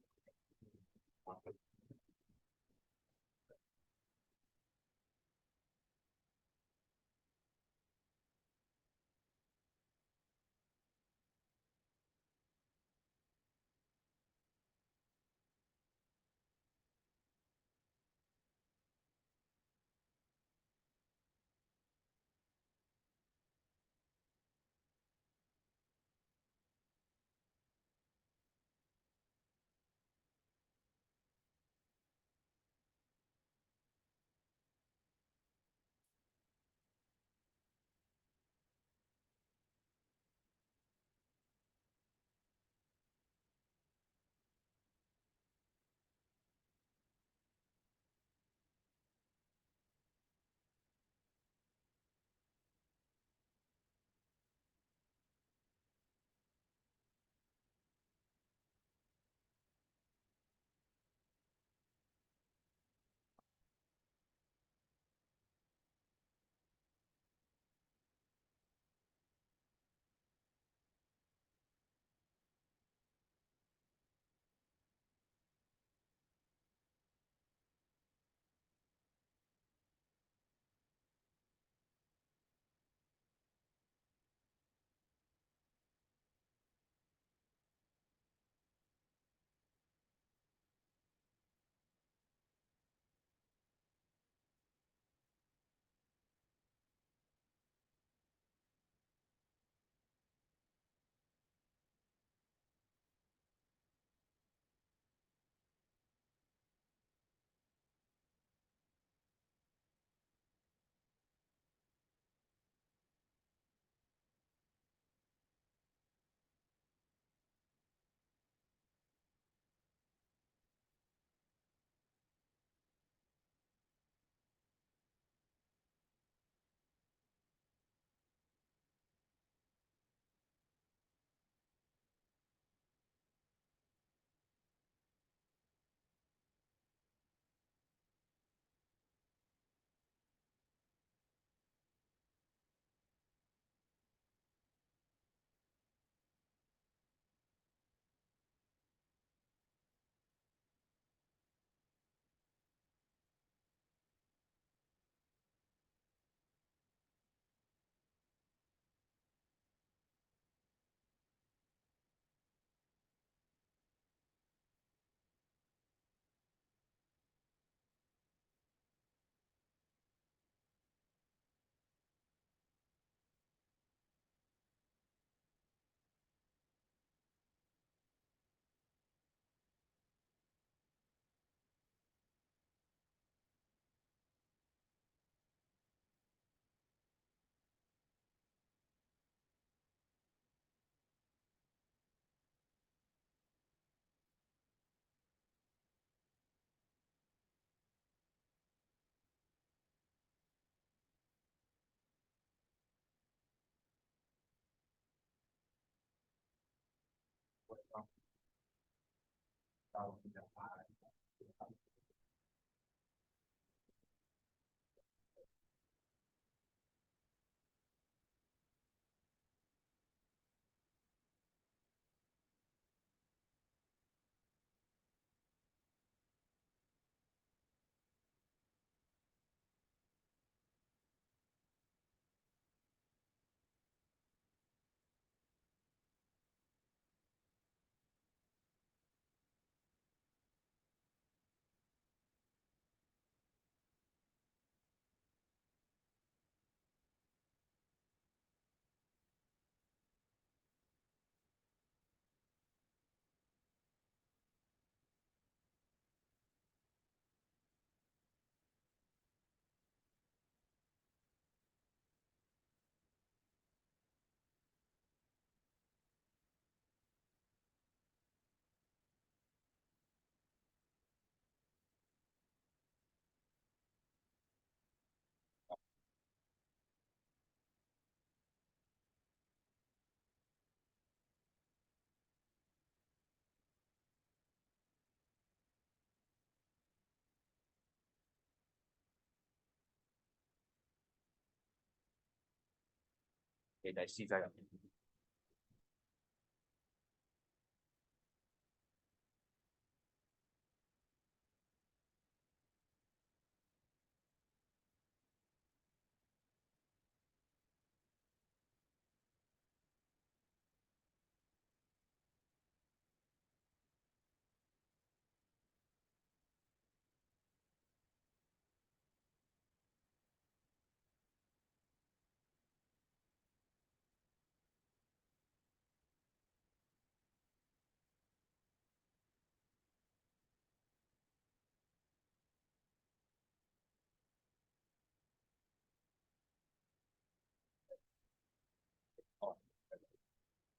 你哋試咗入面。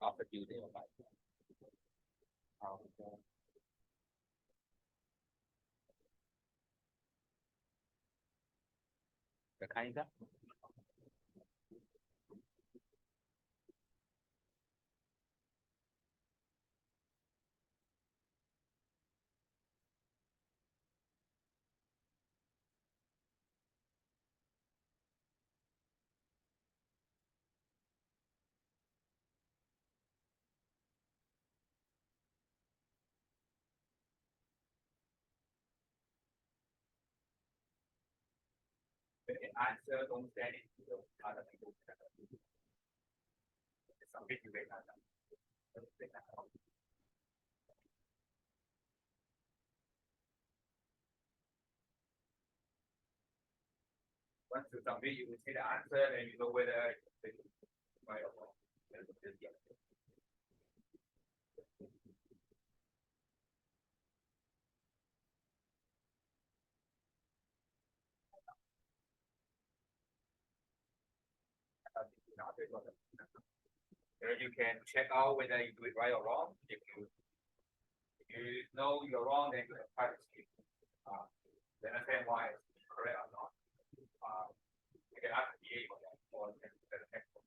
After due date of life. The kind of answer don't stand it to other people. Submit you make that. Once you submit, you will see the answer and you know whether it's right or wrong. You can check out whether you do it right or wrong. If you know you're wrong, then you can try to skip. Then understand why it's correct or not. You can ask the BA for that or the next one.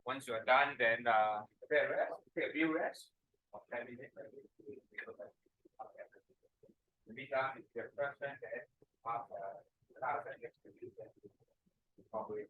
Once you are done, then take a few rest. Of 10 minutes. Meantime, if your question then after next week, probably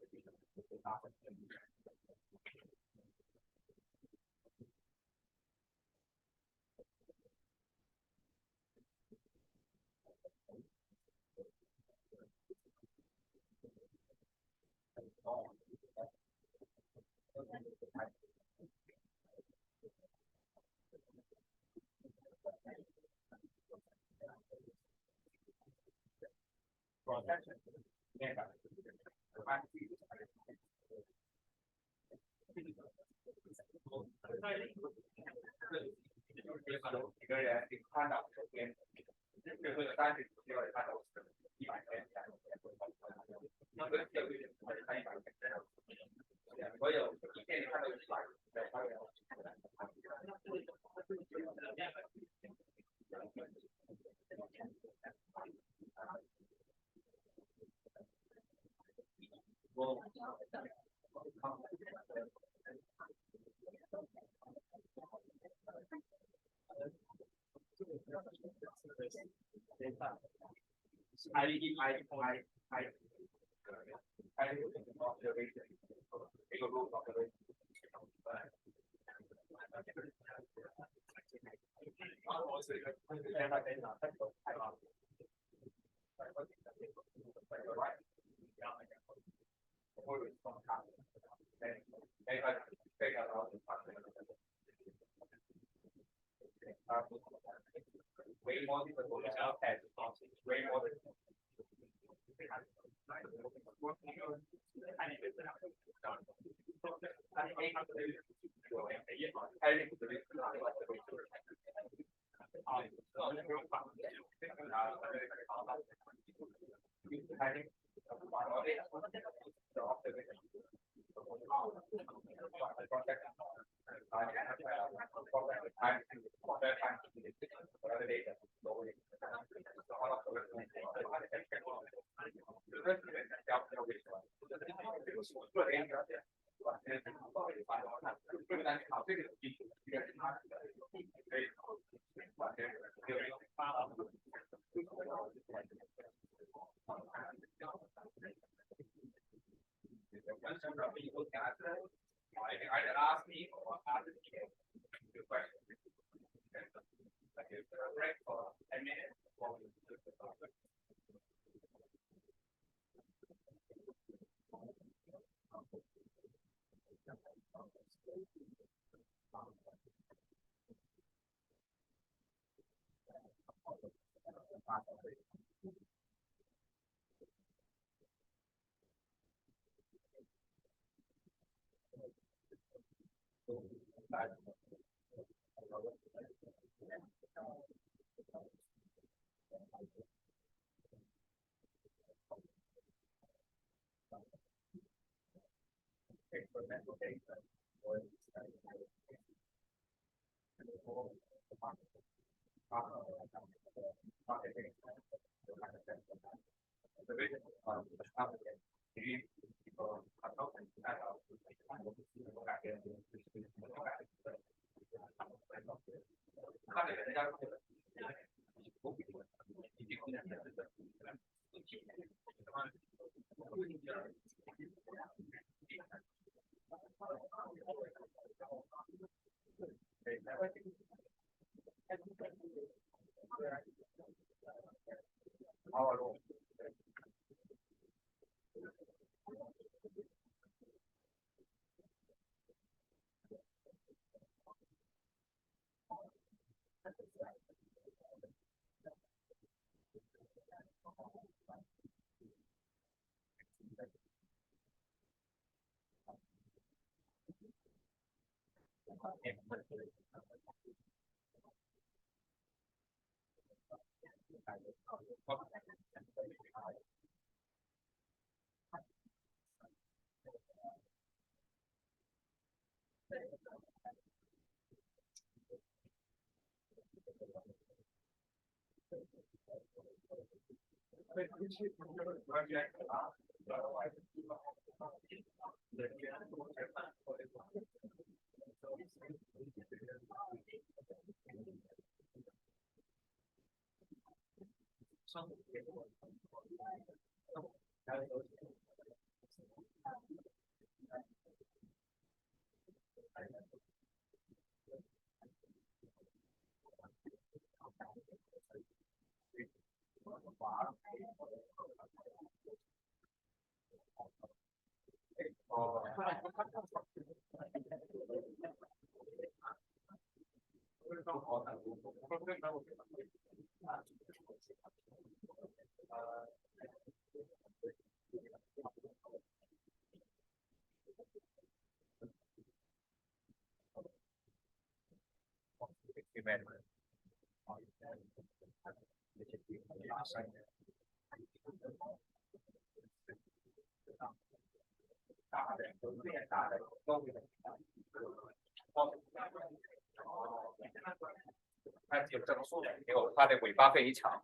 它的尾巴非常。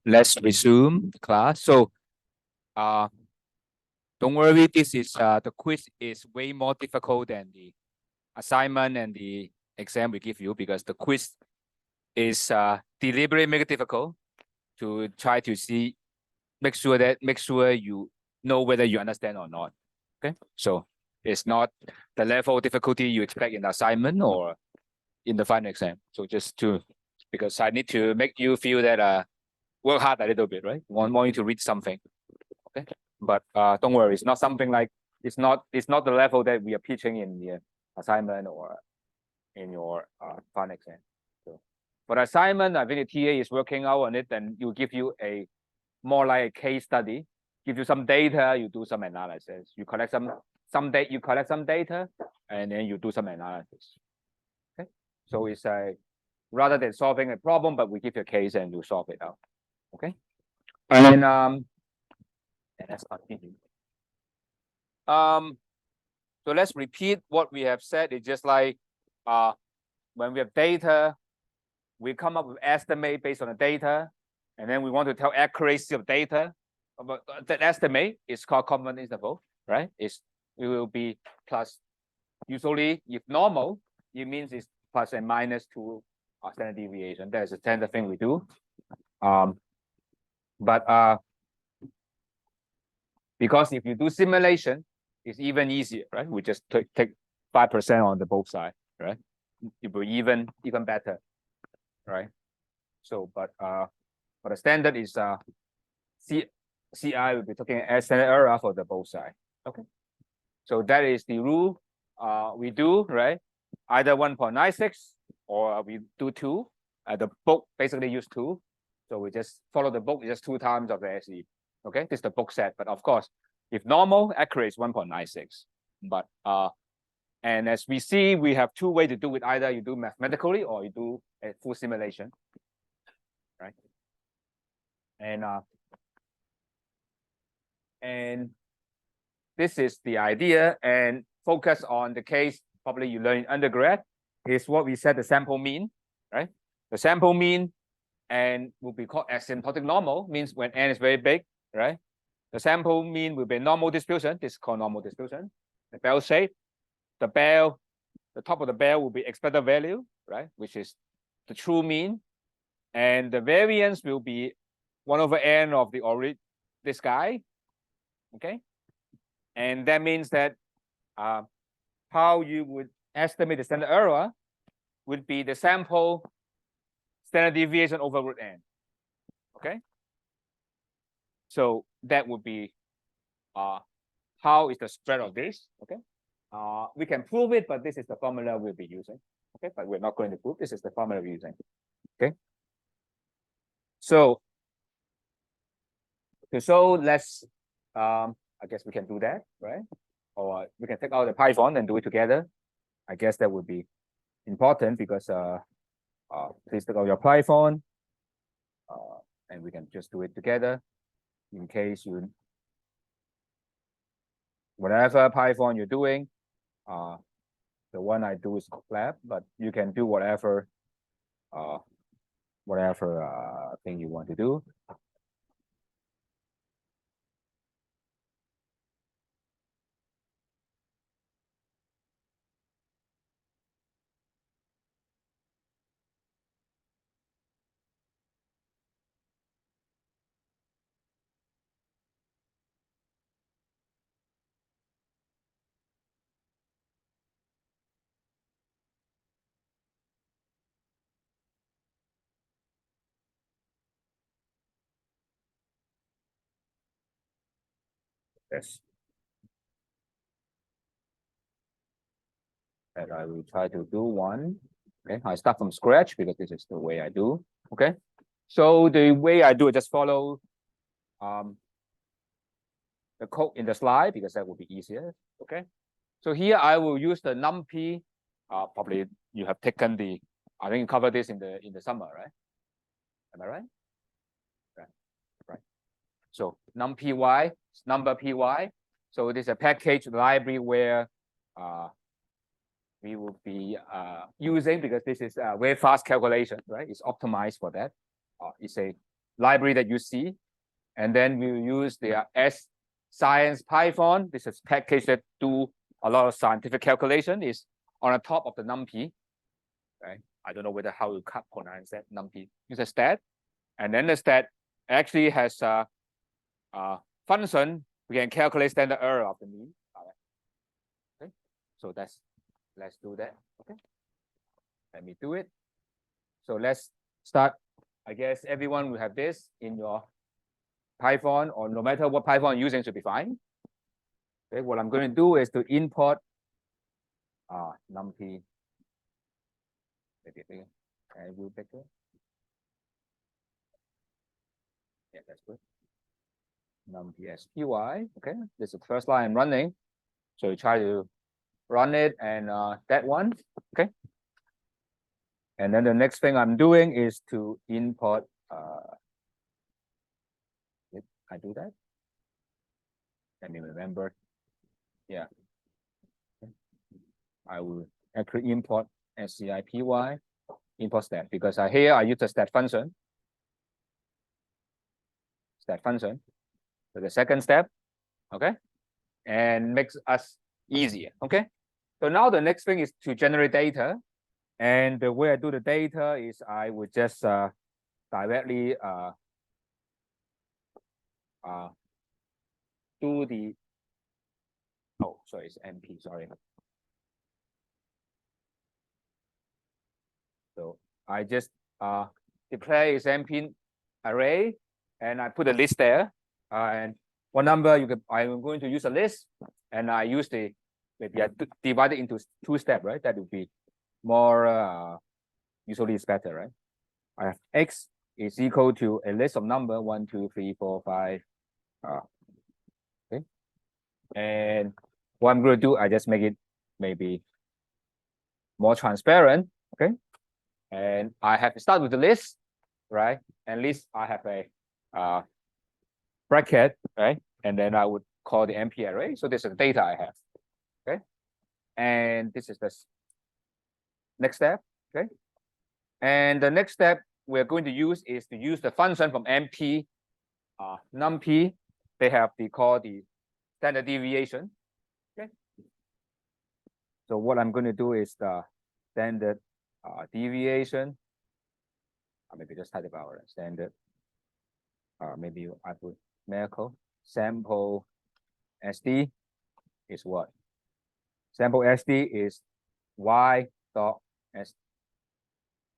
Let's resume the class. So don't worry, this is the quiz is way more difficult than the assignment and the exam we give you, because the quiz is deliberately make it difficult to try to see, make sure you know whether you understand or not. Okay, so it's not the level of difficulty you expect in the assignment or in the final exam. So just to, because I need to make you feel that work hard a little bit, right? Want you to read something. Okay, but don't worry, it's not something like, it's not the level that we are teaching in the assignment or in your final exam. So for the assignment, I think the TA is working out on it, and you give you a more like a case study, give you some data, you do some analysis, you collect some data, and then you do some analysis. Okay, so it's a, rather than solving a problem, but we give you a case and you solve it out. Okay, and let's continue. So let's repeat what we have said. It's just like when we have data, we come up with estimate based on the data, and then we want to tell accuracy of data. But that estimate is called confidence interval, right? It will be plus, usually if normal, it means it's plus and minus 2 standard deviation. That is a standard thing we do. But because if you do simulation, it's even easier, right? We just take 5% on the both sides, right? It will even better, right? So, but the standard is CI will be taking as standard error for the both sides. Okay, so that is the rule we do, right? Either 1.96 or we do 2. The book basically use 2, so we just follow the book, just 2 times of the SE. Okay, this is the book set, but of course, if normal, accurate is 1.96. But and as we see, we have 2 ways to do it. Either you do mathematically or you do a full simulation, right? And this is the idea, and focus on the case probably you learn in undergrad is what we said, the sample mean, right? The sample mean and will be called asymptotic normal, means when n is very big, right? The sample mean will be normal distribution. This is called normal distribution. The bell shape, the top of the bell will be expected value, right? Which is the true mean, and the variance will be 1/n of the this guy. Okay, and that means that how you would estimate the standard error would be the sample standard deviation over √n. Okay, so that would be how is the spread of this. Okay, we can prove it, but this is the formula we'll be using. Okay, but we're not going to prove. This is the formula we're using. Okay, so let's I guess we can do that, right? Or we can take out the Python and do it together. I guess that would be important, because please take out your Python, and we can just do it together in case you, whatever Python you're doing, the one I do is lab, but you can do whatever thing you want to do. Yes. And I will try to do one. Okay, I start from scratch because this is the way I do. Okay, so the way I do it, just follow the code in the slide because that will be easier. Okay, so here I will use the NumPy. Probably you have taken the. I think you covered this in the summer, right? Am I right? Right. So NumPy, number py. So this is a package library where we will be using because this is a very fast calculation, right? It's optimized for that. It's a library that you see. And then we will use the S Science Python. This is package that do a lot of scientific calculation. Is on the top of the NumPy, right? I don't know whether how you pronounce that NumPy. It's a stat, and then the stat actually has a function. We can calculate standard error of the mean. Okay, so let's do that. Okay, let me do it. So let's start. I guess everyone will have this in your Python, or no matter what Python you're using should be fine. Okay, what I'm going to do is to import NumPy. Maybe I will pick it. Yeah, that's good. NumPy SPY. Okay, this is the first line I'm running. So you try to run it, and that one. Okay. And then the next thing I'm doing is to import. I do that. Let me remember. Yeah. I will actually import SCIPY, import stat, because here I use the stat function. Stat function. So the second step, okay, and makes us easier. Okay. So now the next thing is to generate data. And the way I do the data is I would just directly do the, oh, sorry, it's MP, sorry. So I just declare its MP array, and I put a list there. And one number you can, I'm going to use a list, and I use the, maybe I divide it into two steps, right? That would be more, usually it's better, right? I have X is equal to a list of number 1, 2, 3, 4, 5. Okay. And what I'm going to do, I just make it maybe more transparent. Okay. And I have to start with the list, right? And list, I have a bracket, right? And then I would call the MP array. So this is the data I have. Okay. And this is the next step. Okay. And the next step we're going to use is to use the function from MP, NumPy. They have the standard deviation. Okay. So what I'm going to do is the standard deviation. Maybe just type about standard. Maybe I put Merkle sample SD is what? Sample SD is y dot s.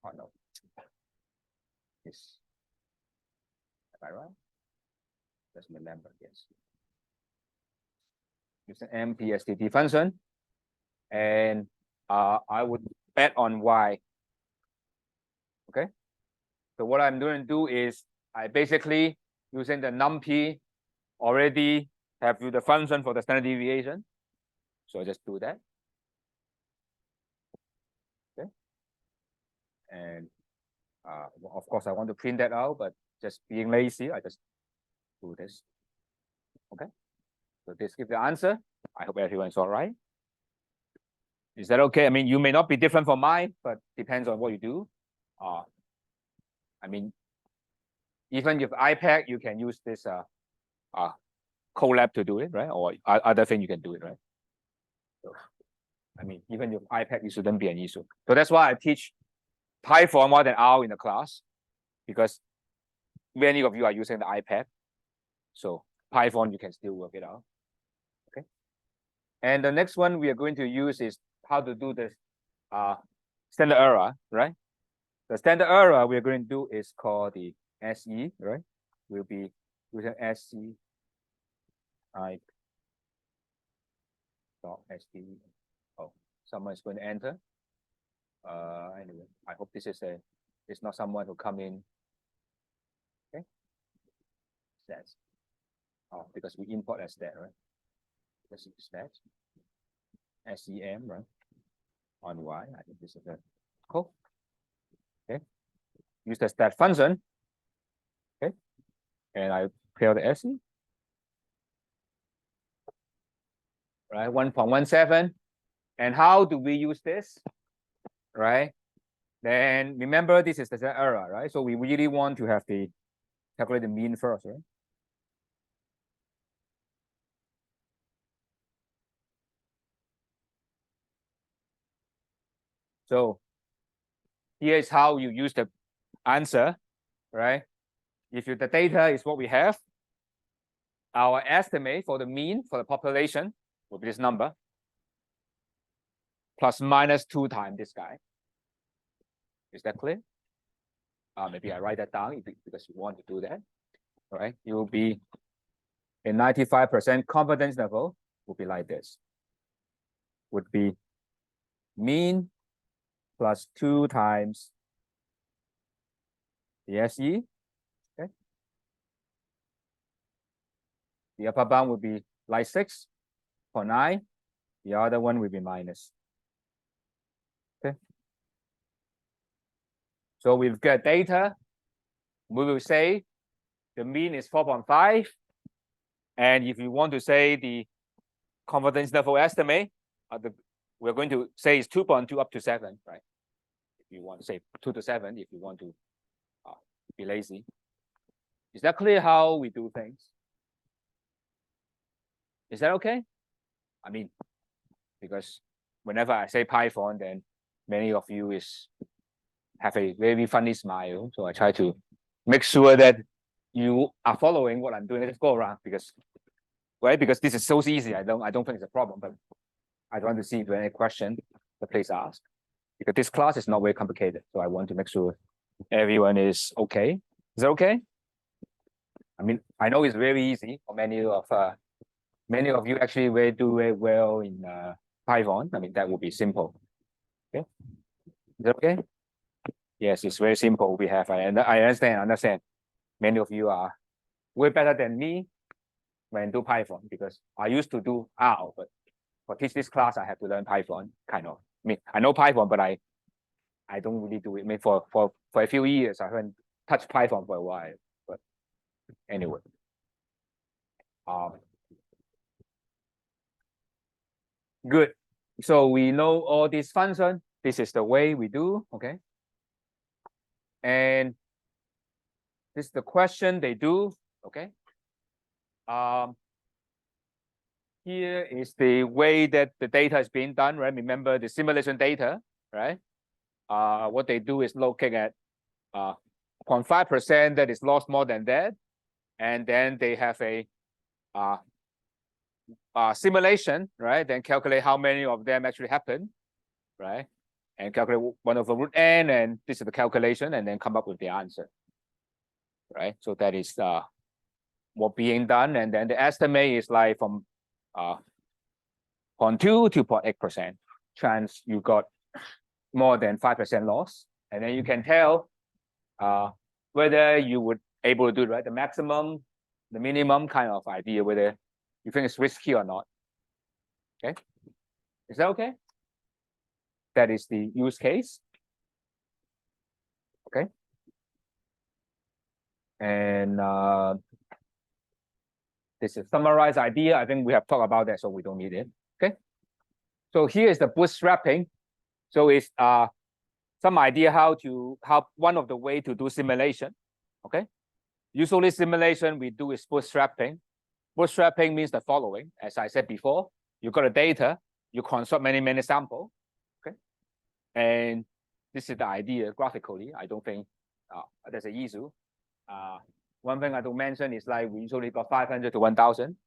Oh no. Is am I right? Just remember, yes. It's an MPSTT function, and I would add on y. Okay. So what I'm going to do is I basically using the NumPy already have the function for the standard deviation. So I just do that. Okay. And of course I want to print that out, but just being lazy, I just do this. Okay. So this gives the answer. I hope everyone's all right. Is that okay? I mean, you may not be different from mine, but depends on what you do. I mean, even if iPad, you can use this Colab to do it, right? Or other thing you can do it, right? So, I mean, even if iPad, it shouldn't be an issue. So that's why I teach Python more than R in the class, because many of you are using the iPad. So Python, you can still work it out. Okay. And the next one we are going to use is how to do this standard error, right? The standard error we're going to do is called the SE, right? We'll be using SE stop ST. Oh, someone is going to enter. Anyway, I hope this is it's not someone who come in. Okay. That's because we import as that, right? This is that. SEM, right? On Y. I think this is the cool. Okay. Use the stat function. Okay. And I clear the SE. Right, 1.17. And how do we use this? Right? Then remember this is the error, right? So we really want to have the calculate the mean first, right? So here is how you use the answer, right? If the data is what we have, our estimate for the mean for the population will be this number plus minus 2 times this guy. Is that clear? Maybe I write that down because you want to do that. All right, it will be a 95% confidence level will be like this. Would be mean plus 2 times the SE. Okay. The upper bound would be like 6.9. The other one will be minus. Okay. So we've got data. We will say the mean is 4.5. And if you want to say the confidence level estimate, we're going to say it's 2.2 up to 7, right? If you want to say 2 to 7, if you want to be lazy. Is that clear how we do things? Is that okay? I mean, because whenever I say Python, then many of you have a very funny smile. So I try to make sure that you are following what I'm doing. Let's go around because, right? Because this is so easy. I don't think it's a problem, but I want to see if there any question the please ask. Because this class is not very complicated. So I want to make sure everyone is okay. Is that okay? I mean, I know it's very easy for many of you actually do very well in Python. I mean, that would be simple. Okay. Is that okay? Yes, it's very simple. We have, I understand. Many of you are way better than me when do Python because I used to do R, but for teach this class, I have to learn Python, kind of. I mean, I know Python, but I don't really do it. I mean, for a few years, I haven't touched Python for a while. But anyway. Good. So we know all these functions. This is the way we do, okay? And this is the question they do, okay? Here is the way that the data is being done, right? Remember the simulation data, right? What they do is looking at 0.5% that is lost more than that. And then they have a simulation, right? Then calculate how many of them actually happen, right? And calculate 1/√n, and this is the calculation, and then come up with the answer, right? So that is what being done, and then the estimate is like from 0.2 to 0.8% chance you got more than 5% loss, and then you can tell whether you would able to do it, right? The maximum, the minimum kind of idea, whether you think it's risky or not. Okay, is that okay? That is the use case. Okay, and this is summarized idea. I think we have talked about that, so we don't need it. Okay, so here is the bootstrapping. So it's some idea how one of the way to do simulation. Okay, usually simulation we do is bootstrapping. Bootstrapping means the following, as I said before, you got the data, you construct many samples, okay? And this is the idea graphically. I don't think there's an issue. One thing I don't mention is like we usually got 500 to 1,000.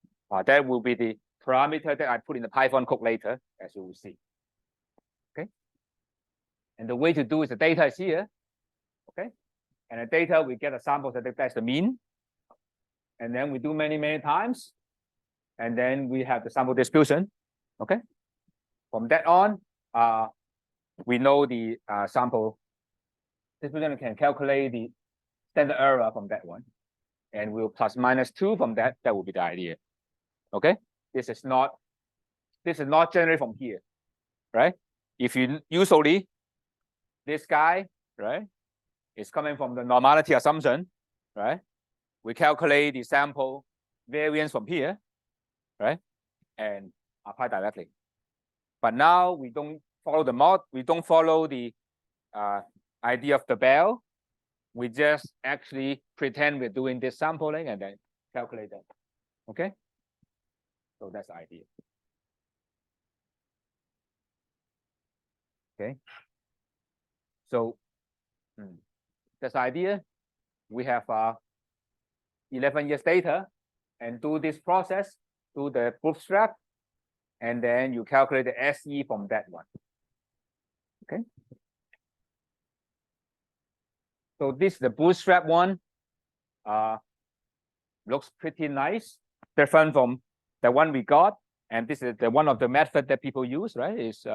That will be the parameter that I put in the Python code later, as you will see. Okay. And the way to do is the data is here. Okay. And the data, we get a sample that that's the mean. And then we do many times. And then we have the sample distribution. Okay. From that on, we know the sample. This one can calculate the standard error from that one, and we'll plus minus 2 from that. That will be the idea. Okay. This is not generated from here, right? If you usually this guy, right, is coming from the normality assumption, right? We calculate the sample variance from here, right, and apply directly. But now we don't follow the mod. We don't follow the idea of the bell. We just actually pretend we're doing this sampling and then calculate that. Okay. So that's the idea. Okay. So that's the idea. We have 11 years data and do this process, do the bootstrap, and then you calculate the SE from that one. Okay. So this the bootstrap one. Looks pretty nice, different from the one we got. And this is the one of the method that people use, right? Is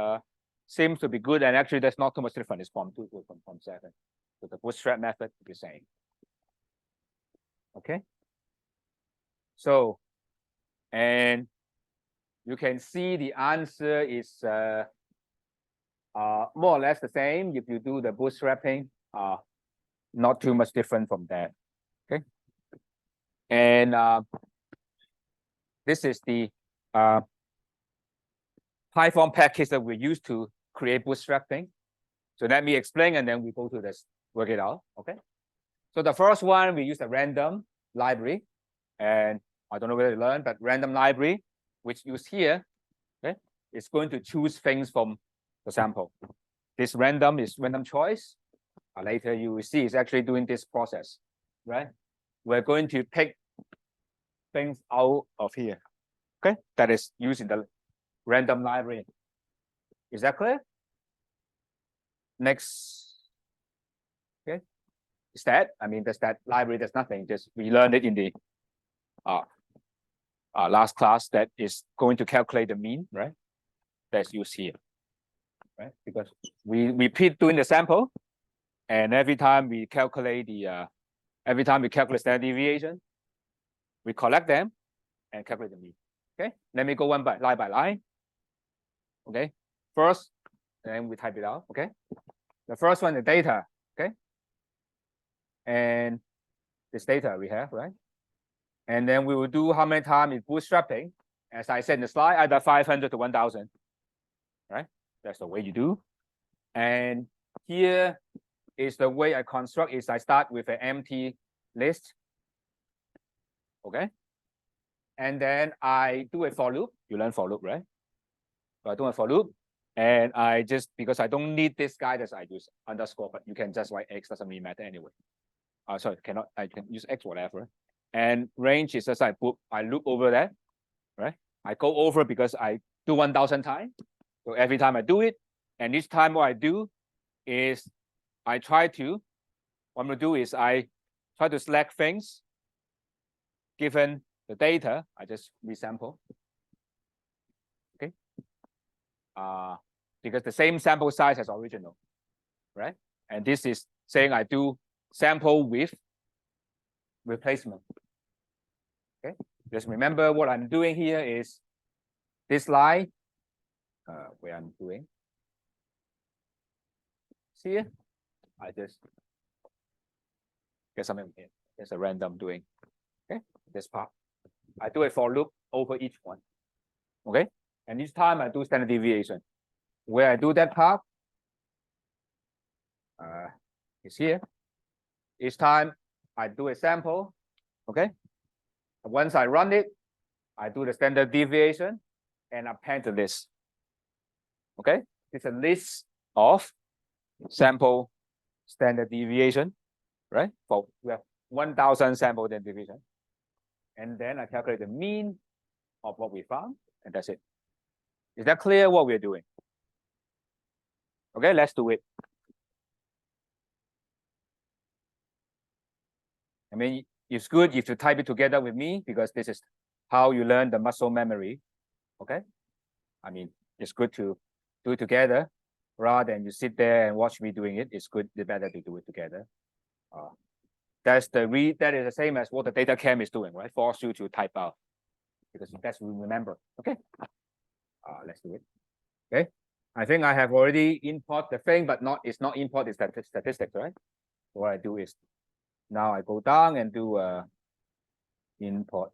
seems to be good, and actually there's not too much difference. It's from 2 to from 7. So the bootstrap method is the same. Okay. So, and you can see the answer is more or less the same if you do the bootstrapping. Not too much different from that. Okay. And this is the Python package that we use to create bootstrapping. So let me explain, and then we go to this, work it out. Okay. So the first one, we use a random library, and I don't know whether you learned, but random library, which used here, okay, is going to choose things from the sample. This random is random choice. Later you will see it's actually doing this process, right? We're going to pick things out of here. Okay, that is using the random library. Is that clear? Next. Okay. Is that? I mean, there's that library, there's nothing. Just we learned it in the last class that is going to calculate the mean, right? That's used here. Right? Because we repeat doing the sample, and every time we calculate the standard deviation, we collect them and calculate the mean. Okay, let me go line by line. Okay, first, and then we type it out. Okay, the first one, the data. Okay, and this data we have, right? And then we will do how many times is bootstrapping. As I said in the slide, either 500 to 1,000. Right, that's the way you do. And here is the way I construct. Is I start with an empty list. Okay. And then I do a for loop. You learn for loop, right? So I do a for loop. And I just, because I don't need this guy, that I use underscore, but you can just write X, doesn't really matter anyway. Sorry, I can use X, whatever. And range is just I loop over that, right? I go over because I do 1,000 times. So every time I do it, and each time what I do is I try to select things given the data. I just resample. Okay. Because the same sample size as original, right? And this is saying I do sample with replacement. Okay. Just remember what I'm doing here is this line where I'm doing. See here? I just get something here. There's a random doing. Okay, this part. I do a for loop over each one. Okay, and each time I do standard deviation. Where I do that part is here. Each time I do a sample. Okay, once I run it, I do the standard deviation and append to this. Okay, it's a list of sample standard deviation, right? For we have 1,000 sample standard deviation, and then I calculate the mean of what we found, and that's it. Is that clear what we're doing? Okay, let's do it. I mean, it's good if you type it together with me because this is how you learn the muscle memory. Okay, I mean, it's good to do it together rather than you sit there and watch me doing it. It's good, it's better to do it together. That is the same as what the data cam is doing, right? Force you to type out because that's what we remember. Okay. Let's do it. Okay. I think I have already import the thing, but it's not import, it's statistics, right? So what I do is now I go down and do import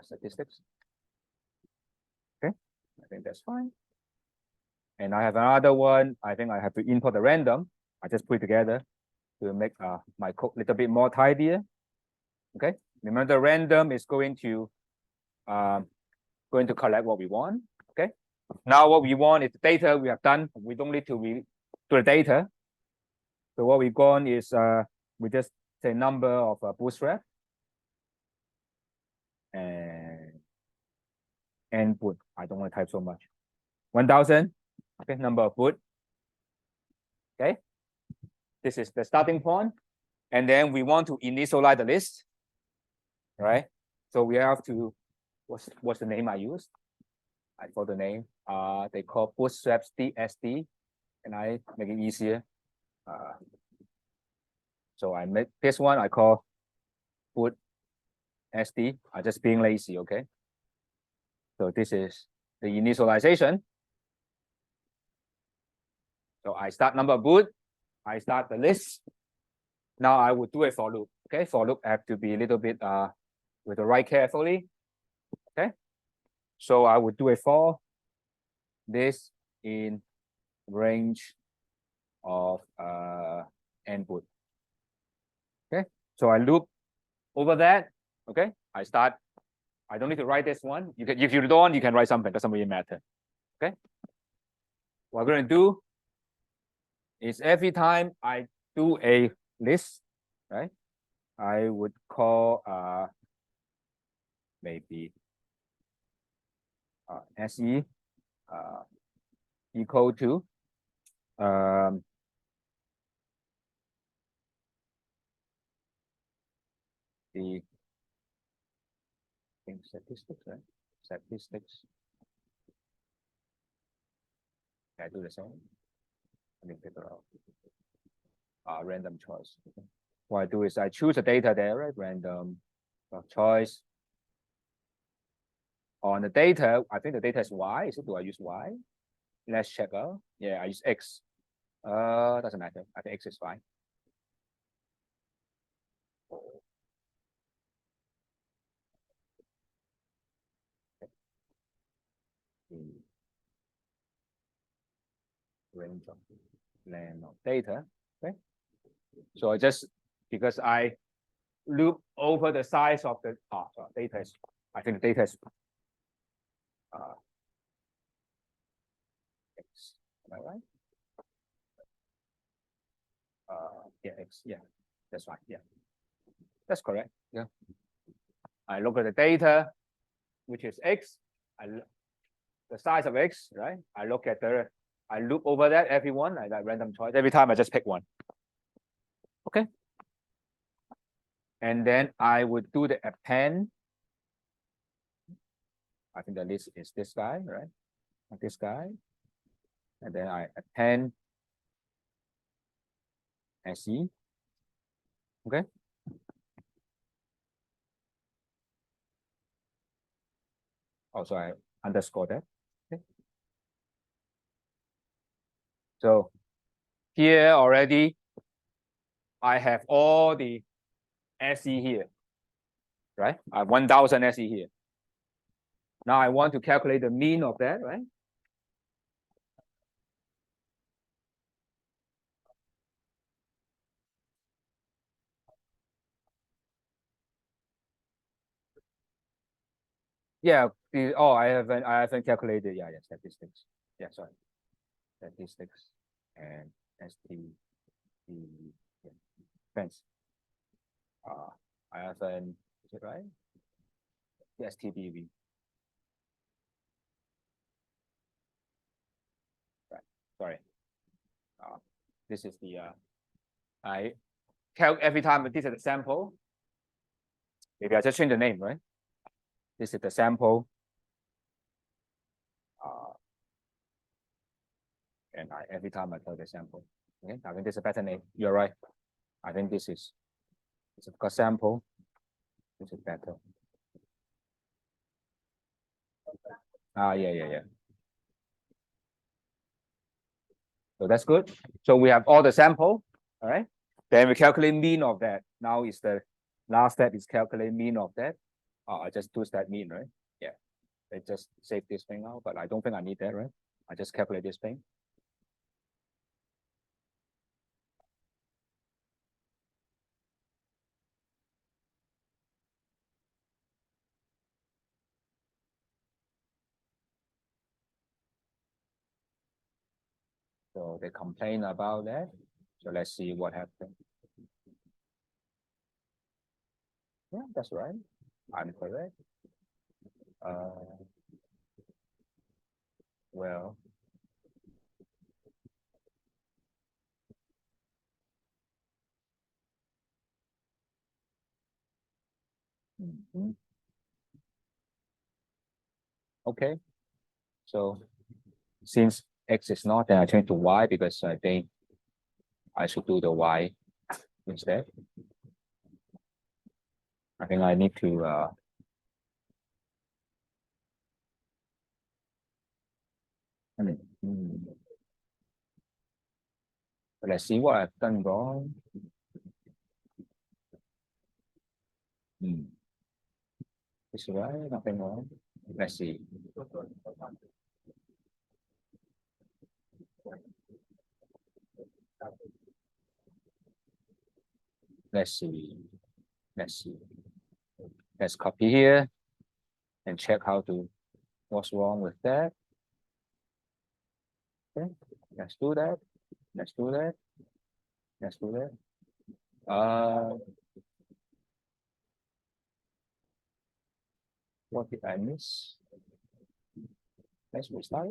statistics. Okay, I think that's fine. And I have another one. I think I have to import the random. I just put it together to make my code a little bit more tidier. Okay, remember the random is going to collect what we want. Okay, now what we want is the data we have done. We don't need to do the data. So what we want is we just say number of Bootstrap and boot. I don't want to type so much. 1000. Okay, number of boot. Okay, this is the starting point, and then we want to initialize the list, right? So we have to what's the name I used? I forgot the name. They call Bootstrap DSD, and I make it easier. So I make this one I call boot SD. I'm just being lazy, okay? So this is the initialization. So I start number of boot, I start the list. Now I would do a for loop. Okay, for loop have to be a little bit with the write carefully. Okay, so I would do a for this in range of n boot. Okay, so I loop over that. Okay, I start. I don't need to write this one. You can, if you don't, you can write something. Doesn't really matter. Okay, what I'm going to do is every time I do a list, right, I would call maybe SE equal to the statistics, right? Statistics. Can I do the same? Let me figure out random choice. Okay. What I do is I choose the data there, right? Random choice. On the data, I think the data is Y. Do I use Y? Let's check out. Yeah, I use X. Doesn't matter. I think X is fine. Range of length of data. Okay. So I just because I loop over the size of the data is, I think the data is X. Am I right? Yeah, X. Yeah, that's right. Yeah, that's correct. Yeah. I look at the data, which is X. The size of X, right? I loop over that every one, like that random choice. Every time I just pick one. Okay. And then I would do the append. I think the list is this guy, right? This guy. And then I append SE. Okay. Also, I underscore that. Okay. So here already, I have all the SE here, right? I have 1000 SE here. Now I want to calculate the mean of that, right? Yeah. I haven't calculated. Yeah, statistics. Yeah, sorry. Statistics and ST. Yeah. Thanks. I haven't. Is it right? The STBV. Right. Sorry. This is the I calc every time. This is the sample. Maybe I just change the name, right? This is the sample And every time I tell the sample. Okay, I think this is a better name. You're right. I think this is it's a sample. This is better. Yeah. So that's good. So we have all the sample. All right. Then we calculate mean of that. Now is the last step is calculate mean of that. I just do that mean, right? Yeah. I just save this thing out, but I don't think I need that, right? I just calculate this thing. So they complain about that. So let's see what happened. Yeah, that's right. I'm correct. Well, okay. So since X is not, then I change to Y because I think I should do the Y instead. I think I need to let's see what I've done wrong. This is right, nothing wrong. Let's see. Let's see. Let's copy here and check what's wrong with that. Okay, let's do that. What did I miss? Let's restart.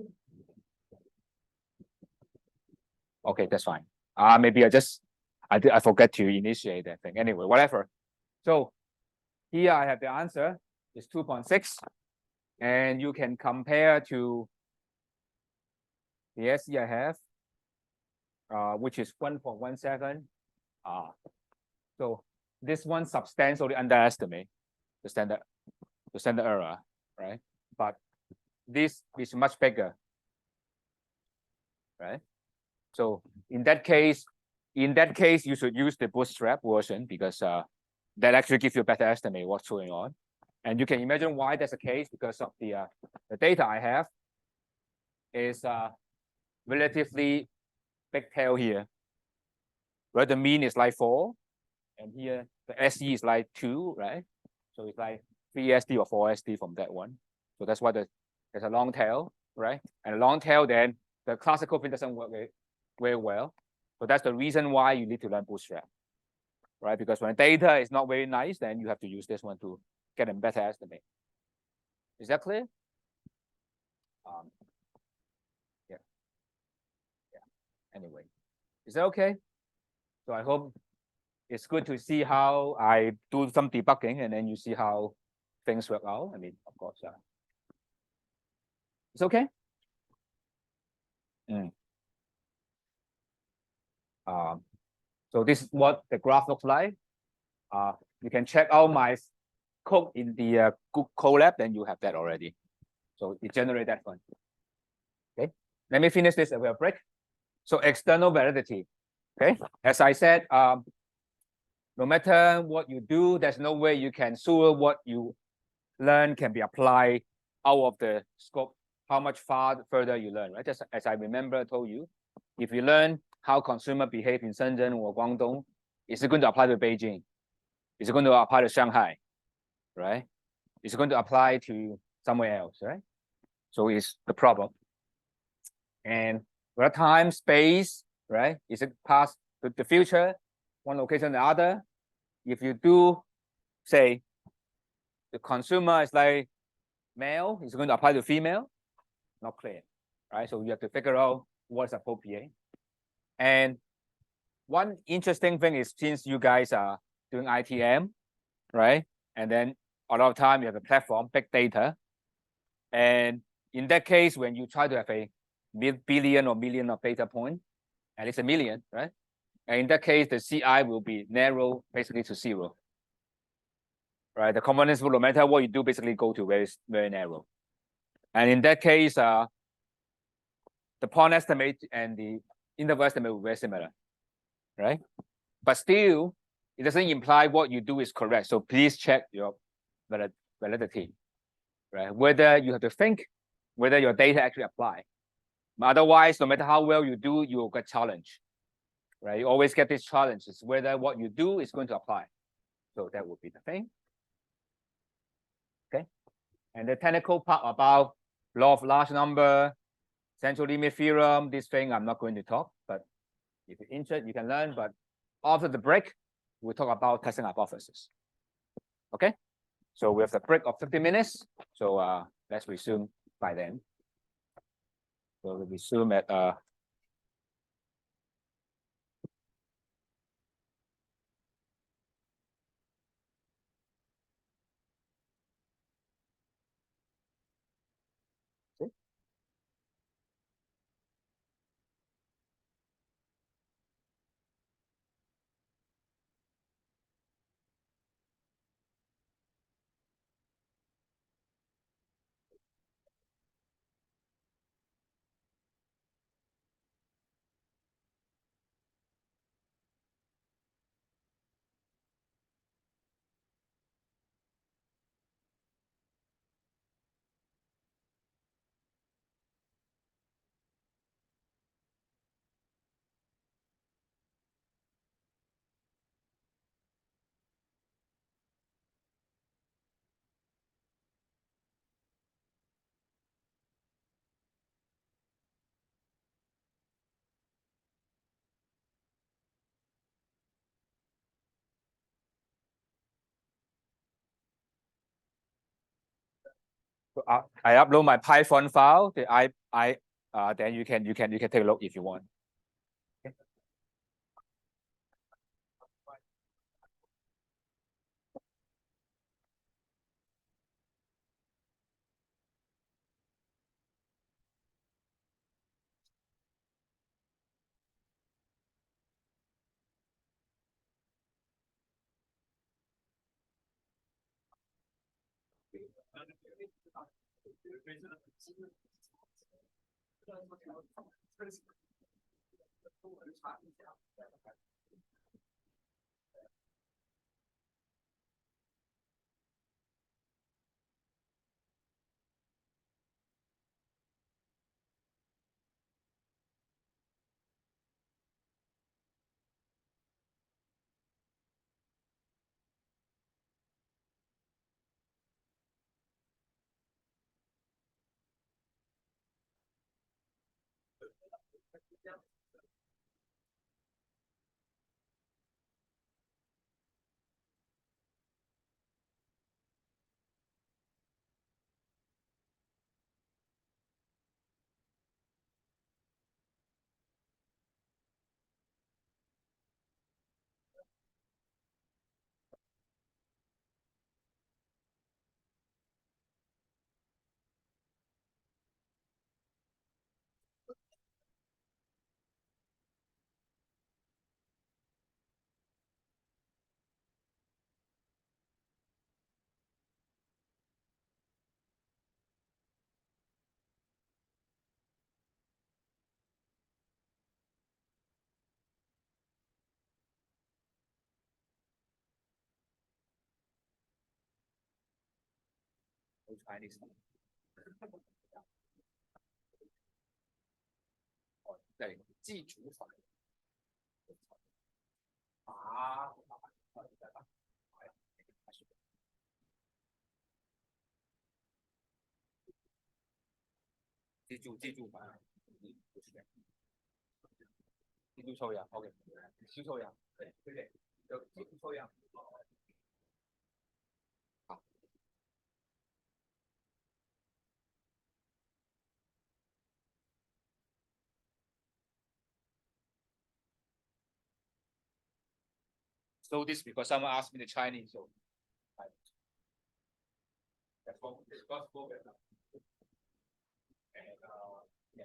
Okay, that's fine. Maybe I forget to initiate that thing. Anyway, whatever. So here I have the answer. It's 2.6. And you can compare to the SE I have, which is 1.17. So this one substantially underestimate the standard error, right? But this is much bigger, right? So in that case, you should use the Bootstrap version because that actually gives you a better estimate what's going on. And you can imagine why that's the case because of the data I have is relatively big tail here, where the mean is like 4, and here the SE is like 2, right? So it's like 3 SD or 4 SD from that one. So that's why there's a long tail, right? And a long tail, then the classical thing doesn't work very well. So that's the reason why you need to learn Bootstrap, right? Because when data is not very nice, then you have to use this one to get a better estimate. Is that clear? Yeah. Anyway, is that okay? So I hope it's good to see how I do some debugging and then you see how things work out. I mean, of course, it's okay. So this is what the graph looks like. You can check out my code in the Google Colab, then you have that already. So it generates that one. Okay, let me finish this with a break. So external validity. Okay, as I said, no matter what you do, there's no way you can sure what you learn can be applied out of the scope, how much further you learn, right? Just as I remember I told you, if you learn how consumer behave in Shenzhen or Guangdong, is it going to apply to Beijing? Is it going to apply to Shanghai, right? Is it going to apply to somewhere else, right? So it's the problem. And with time, space, right? Is it past the future, one location or the other? If you do say the consumer is like male, is it going to apply to female? Not clear, right? So you have to figure out what's appropriate. And one interesting thing is since you guys are doing ITM, right? And then a lot of time you have a platform, big data. And in that case, when you try to have a billion or million of data points, at least a million, right? And in that case, the CI will be narrow basically to 0. Right? The confidence interval, no matter what you do, basically go to very, very narrow. And in that case, the point estimate and the interval estimate will be very similar, right? But still, it doesn't imply what you do is correct. So please check your validity, right? Whether you have to think, whether your data actually apply. Otherwise, no matter how well you do, you will get challenged, right? You always get these challenges, whether what you do is going to apply. So that would be the thing. Okay. And the technical part about law of large number, central limit theorem, this thing I'm not going to talk, but if you're interested, you can learn. But after the break, we'll talk about testing hypothesis. Okay. So we have the break of 50 minutes. So let's resume by then. So we'll resume at so I upload my Python file. Then you can take a look if you want. Okay. Chinese. 对，记主法啊，记住法，记住抽样 ，OK， 记住抽样，对，就记住抽样。好。So this because someone asked me the Chinese, so that's what. And yeah.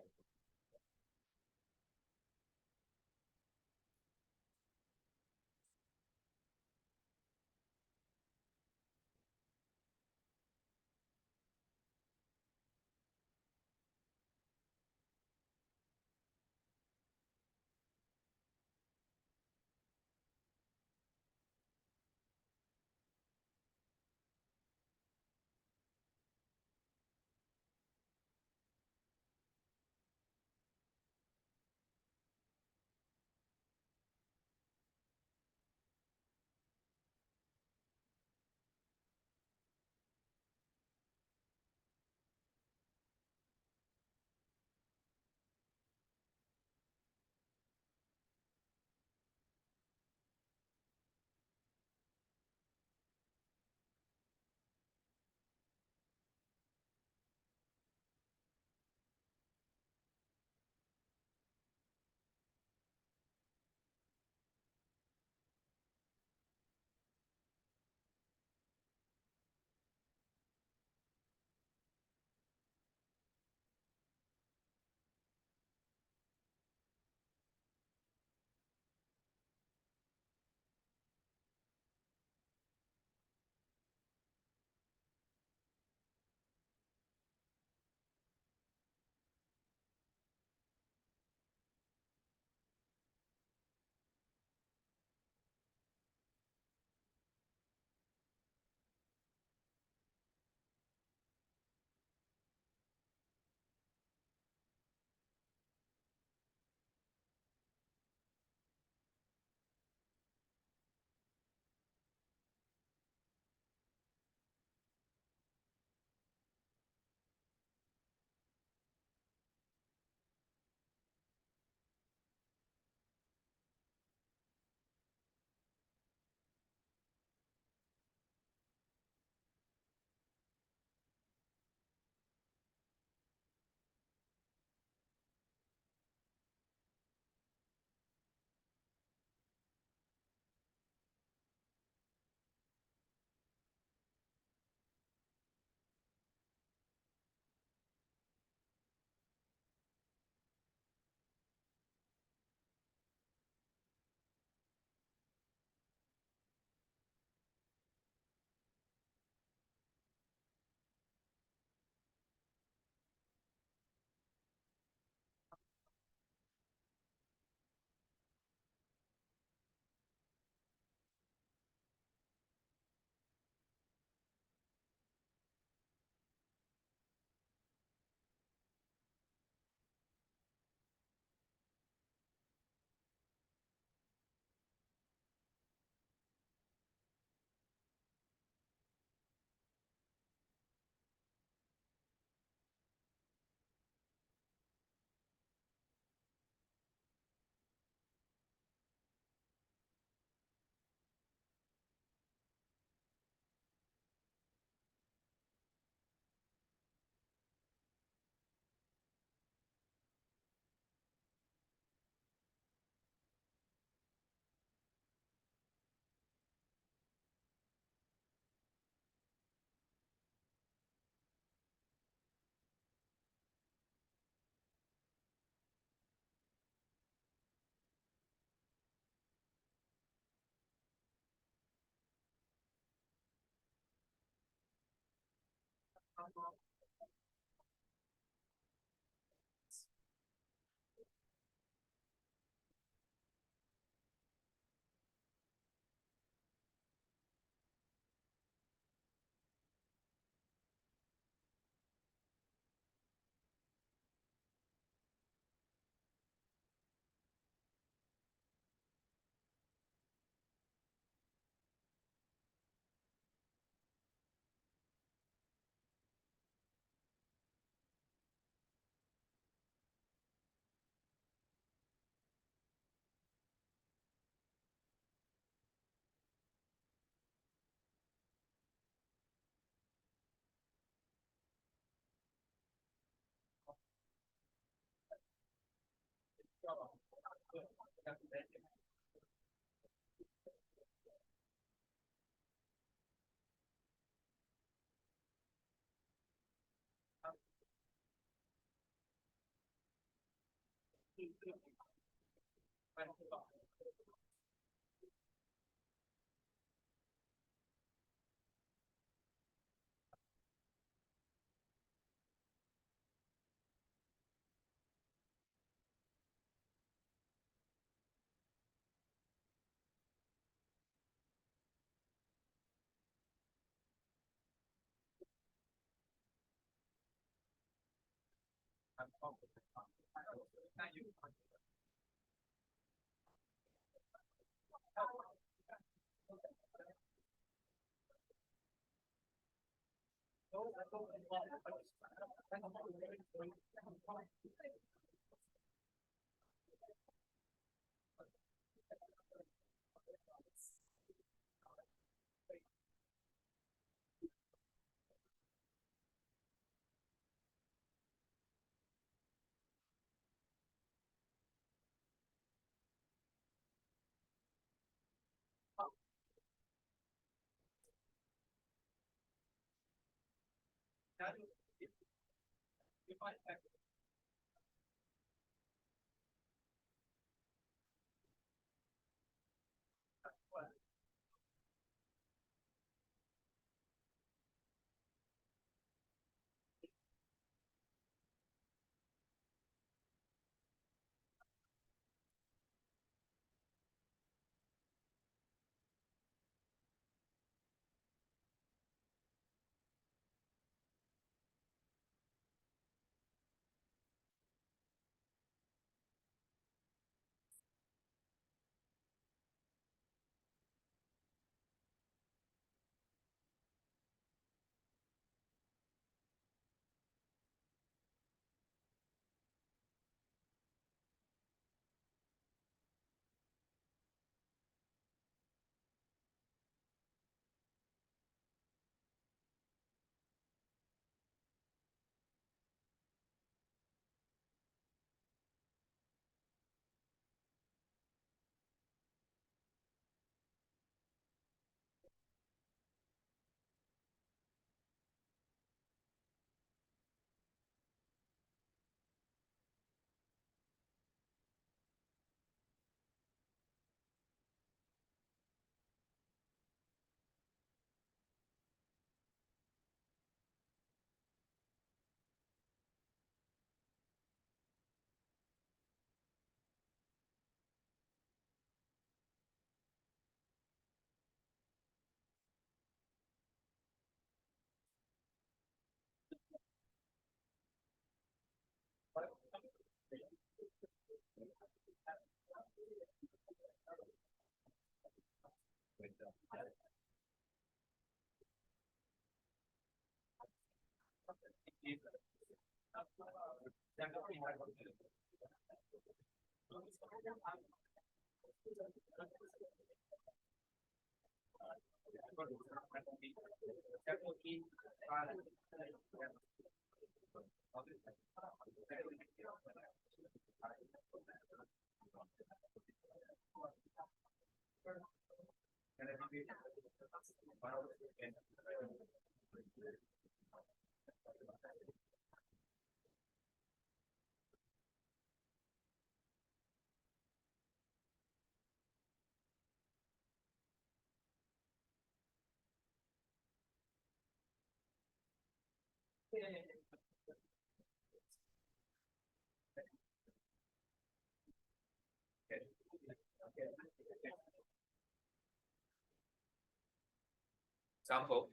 Example,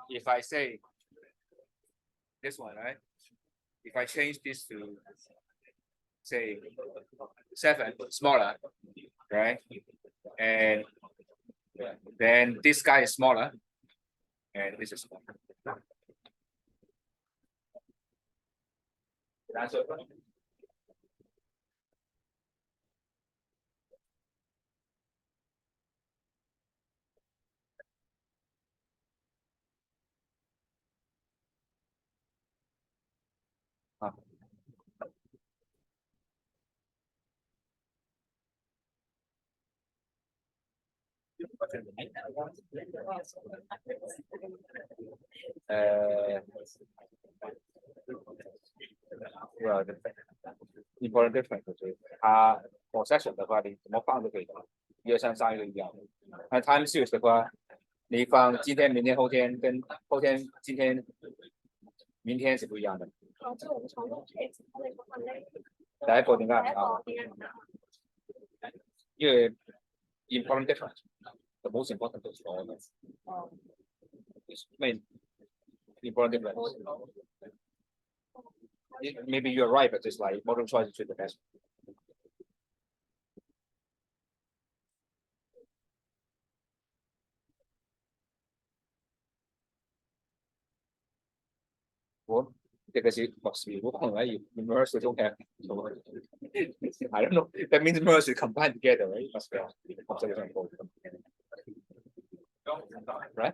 if I say this one, right? If I change this to say 7, smaller, right? And then this guy is smaller, and this is smaller. That's it. Well, the important difference 就是它 possession 的话，你怎么放都可以的，1、2、3、3个一样。那 time series 的话，你放今天、明天、后天跟后天、今天、明天是不一样的。第一個點解唔啱？因為 important difference, the most important is for all. It's main important difference. Maybe you're right, but it's like modern choice is the best. Well, because it must be right? Merge they don't have. So, I don't know. That means merge is combined together, right? It must be right?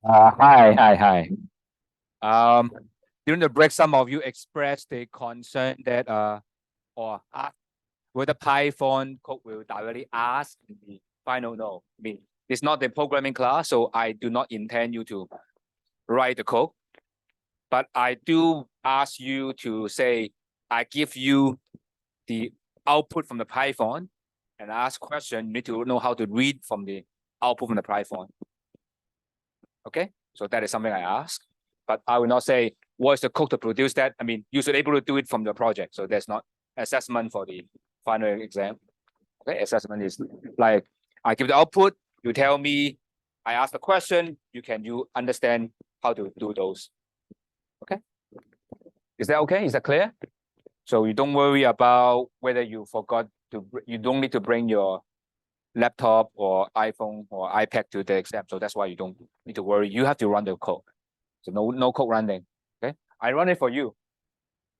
Hi. During the break, some of you expressed the concern that or ask whether Python code will directly ask in the final. No, I mean it's not the programming class, so I do not intend you to write the code. But I do ask you to say, I give you the output from the Python and ask question. You need to know how to read from the output from the Python. Okay, so that is something I ask, but I will not say what is the code to produce that. I mean, you should be able to do it from the project. So there's not assessment for the final exam. Okay, assessment is like I give the output, you tell me, I ask the question, you understand how to do those. Okay, is that okay? Is that clear? So you don't worry about whether you forgot to, you don't need to bring your laptop or iPhone or iPad to the exam. So that's why you don't need to worry. You have to run the code. So no code running. Okay, I run it for you.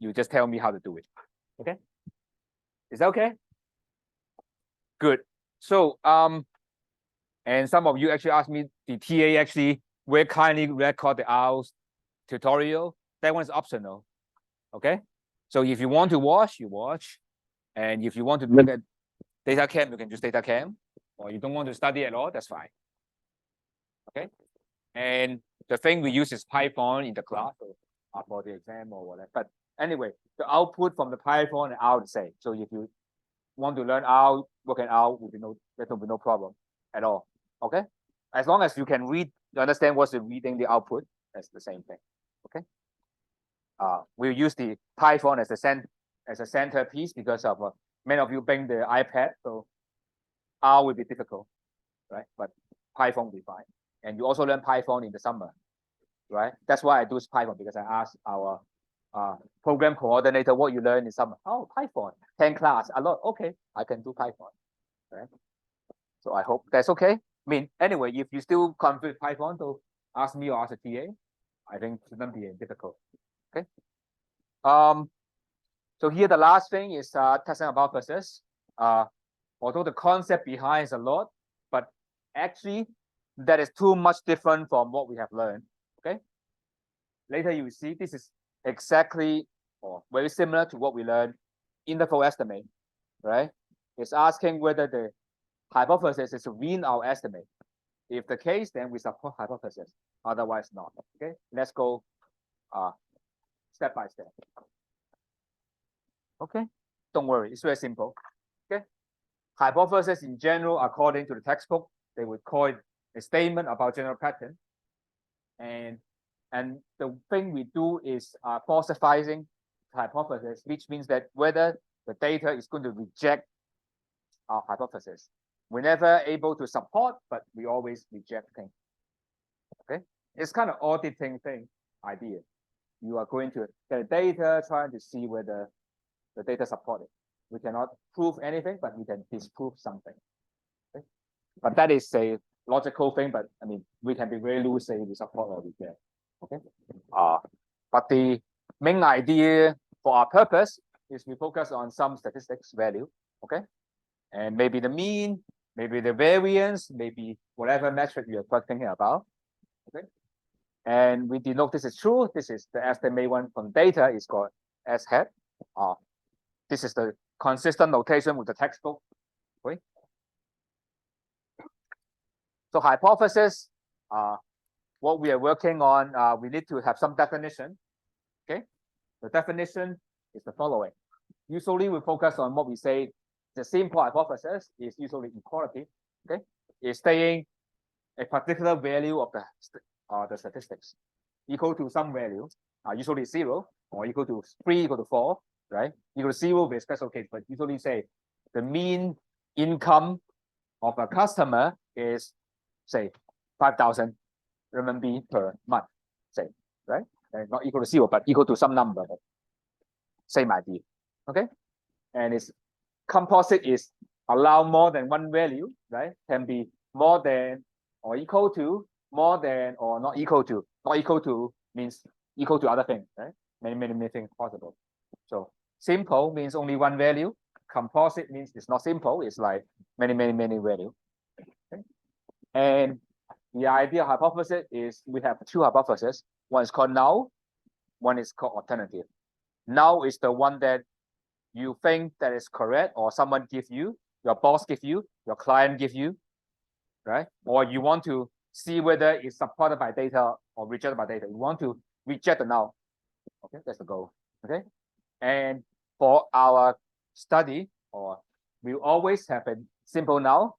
You just tell me how to do it. Okay, is that okay? Good. So and some of you actually asked me, the TA actually will kindly record the hours tutorial. That one's optional. Okay, so if you want to watch, you watch, and if you want to look at data cam, you can use data cam, or you don't want to study at all, that's fine. Okay, and the thing we use is Python in the class for the exam or whatever. But anyway, the output from the Python are the same. So if you want to learn out, working out, there will be no problem at all. Okay, as long as you can read, you understand what's the reading the output, that's the same thing. Okay, we'll use the Python as a centerpiece because of many of you bring the iPad, so R will be difficult, right? But Python will be fine. And you also learn Python in the summer, right? That's why I do Python, because I asked our program coordinator what you learn in summer. Oh, Python, 10 class, a lot. Okay, I can do Python, right? So I hope that's okay. I mean, anyway, if you still confuse Python, so ask me or ask a TA. I think it shouldn't be difficult. Okay. So here the last thing is testing hypothesis. Although the concept behind is a lot, but actually that is too much different from what we have learned. Okay. Later you will see this is exactly or very similar to what we learned in the full estimate, right? It's asking whether the hypothesis is within our estimate. If the case, then we support hypothesis. Otherwise, not. Okay, let's go step by step. Okay, don't worry, it's very simple. Okay, hypothesis in general, according to the textbook, they would call it a statement about general pattern. And the thing we do is falsifying hypothesis, which means that whether the data is going to reject our hypothesis. We're never able to support, but we always reject things. Okay, it's kind of auditing thing idea. You are going to get data, trying to see whether the data support it. We cannot prove anything, but we can disprove something. Okay? But that is a logical thing. But I mean, we can be very loose, say we support or reject. Okay. But the main idea for our purpose is we focus on some statistics value. Okay. And maybe the mean, maybe the variance, maybe whatever metric you are thinking about. Okay. And we denote this is true. This is the estimate one from data is called S hat. This is the consistent notation with the textbook. Okay. So hypothesis, what we are working on, we need to have some definition. Okay. The definition is the following. Usually we focus on what we say the simple hypothesis is usually equality. Okay. Is saying a particular value of the statistics equal to some value, usually 0 or equal to 3, equal to 4, right? Equal to 0 with special case, but usually say the mean income of a customer is say 5,000 RMB per month, say, right? And not equal to 0, but equal to some number. Same idea. Okay. And its composite is allow more than one value, right? Can be more than or equal to, more than or not equal to. Not equal to means equal to other things, right? Many things possible. So simple means only one value. Composite means it's not simple. It's like many value. Okay? And the ideal hypothesis is we have two hypotheses. One is called null. One is called alternative. Null is the one that you think that is correct, or someone give you, your boss give you, your client give you, right? Or you want to see whether it's supported by data or rejected by data. You want to reject the null. Okay, that's the goal. Okay. And for our study, or we always have a simple null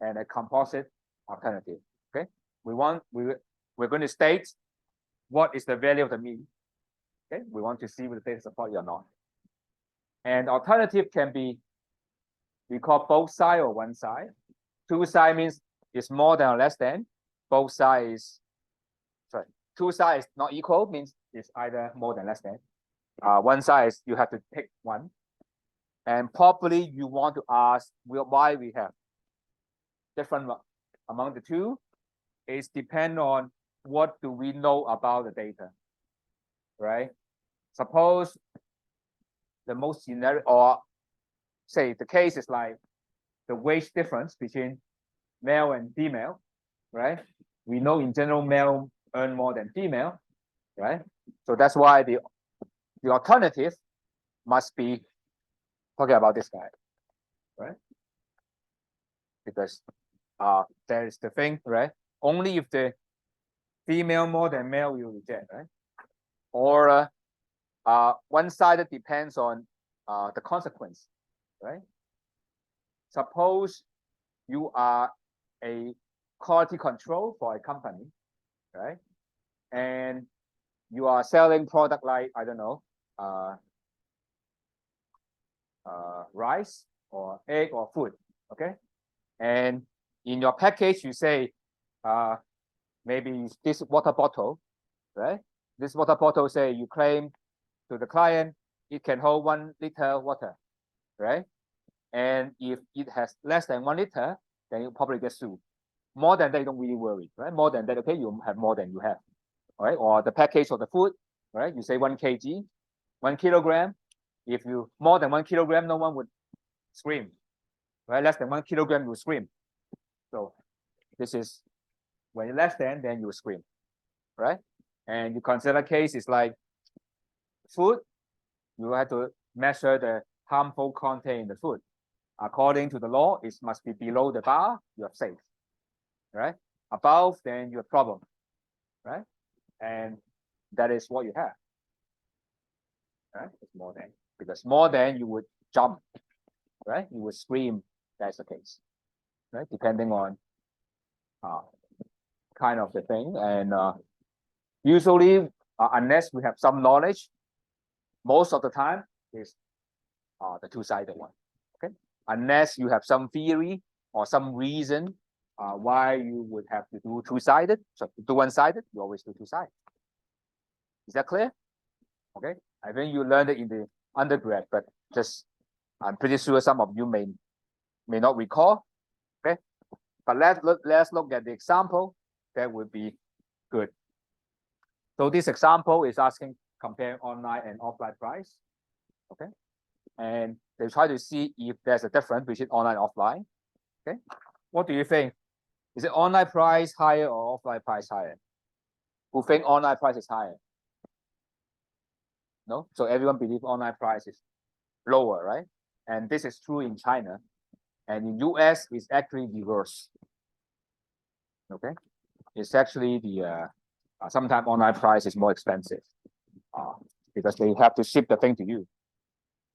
and a composite alternative. Okay. We're going to state what is the value of the mean. Okay. We want to see whether the data support it or not. And alternative can be, we call both side or one side. Two side means it's more than or less than. Both sides, sorry, two sides not equal means it's either more than less than. One side is you have to pick one. And probably you want to ask why we have different among the two. It depends on what do we know about the data, right? Suppose the most generic, or say the case is like the wage difference between male and female, right? We know in general male earn more than female, right? So that's why the alternative must be talking about this guy, right? Because there is the thing, right? Only if the female more than male you reject, right? Or one-sided depends on the consequence, right? Suppose you are a quality control for a company, right? And you are selling product like, I don't know, rice or egg or food, okay? And in your package, you say, maybe this water bottle, right? This water bottle say you claim to the client, it can hold 1 liter water, right? And if it has less than 1 liter, then you probably get sued. More than that, you don't really worry, right? More than that, okay, you have more than you have, all right? Or the package of the food, right? You say 1 kg, 1 kilogram. If you more than 1 kilogram, no one would scream, right? Less than 1 kilogram, you scream. So this is when you're less than, then you scream, right? And you consider case is like food, you have to measure the harmful content in the food. According to the law, it must be below the bar, you are safe, right? Above, then you have problem, right? And that is what you have, right? It's more than, because more than you would jump, right? You would scream that's the case, right? Depending on kind of the thing. And usually, unless we have some knowledge, most of the time is the two-sided one, okay? Unless you have some theory or some reason why you would have to do two-sided. So to do one-sided, you always do two-sided. Is that clear? Okay. I think you learned it in the undergrad, but just I'm pretty sure some of you may not recall. Okay. But let's look at the example. That would be good. So this example is asking compare online and offline price. Okay. And they try to see if there's a difference between online and offline. Okay. What do you think? Is it online price higher or offline price higher? Who think online price is higher? No? So everyone believes online price is lower, right? And this is true in China. And in US, it's actually reverse. Okay? It's actually the sometimes online price is more expensive because they have to ship the thing to you,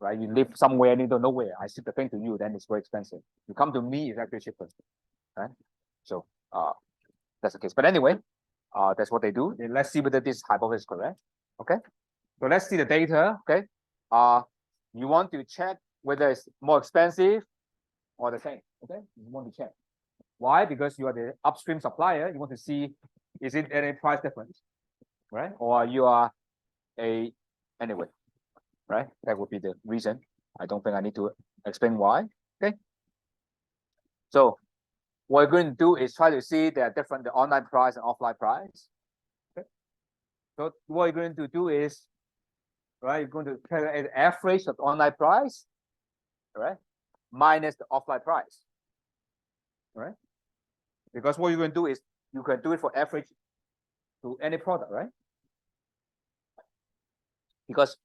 right? You live somewhere and you don't know where. I ship the thing to you, then it's very expensive. You come to me, it's actually cheaper, right? So that's the case. But anyway, that's what they do. And let's see whether this hypothesis is correct. Okay? So let's see the data. Okay. You want to check whether it's more expensive or the same. Okay. You want to check. Why? Because you are the upstream supplier. You want to see is it any price difference, right? Or you are anyway, right? That would be the reason. I don't think I need to explain why. Okay. So what we're going to do is try to see the online price and offline price. Okay. So what you're going to do is, right, you're going to calculate the average of the online price, right, minus the offline price, right? Because what you're going to do is you can do it for average to any product, right? Because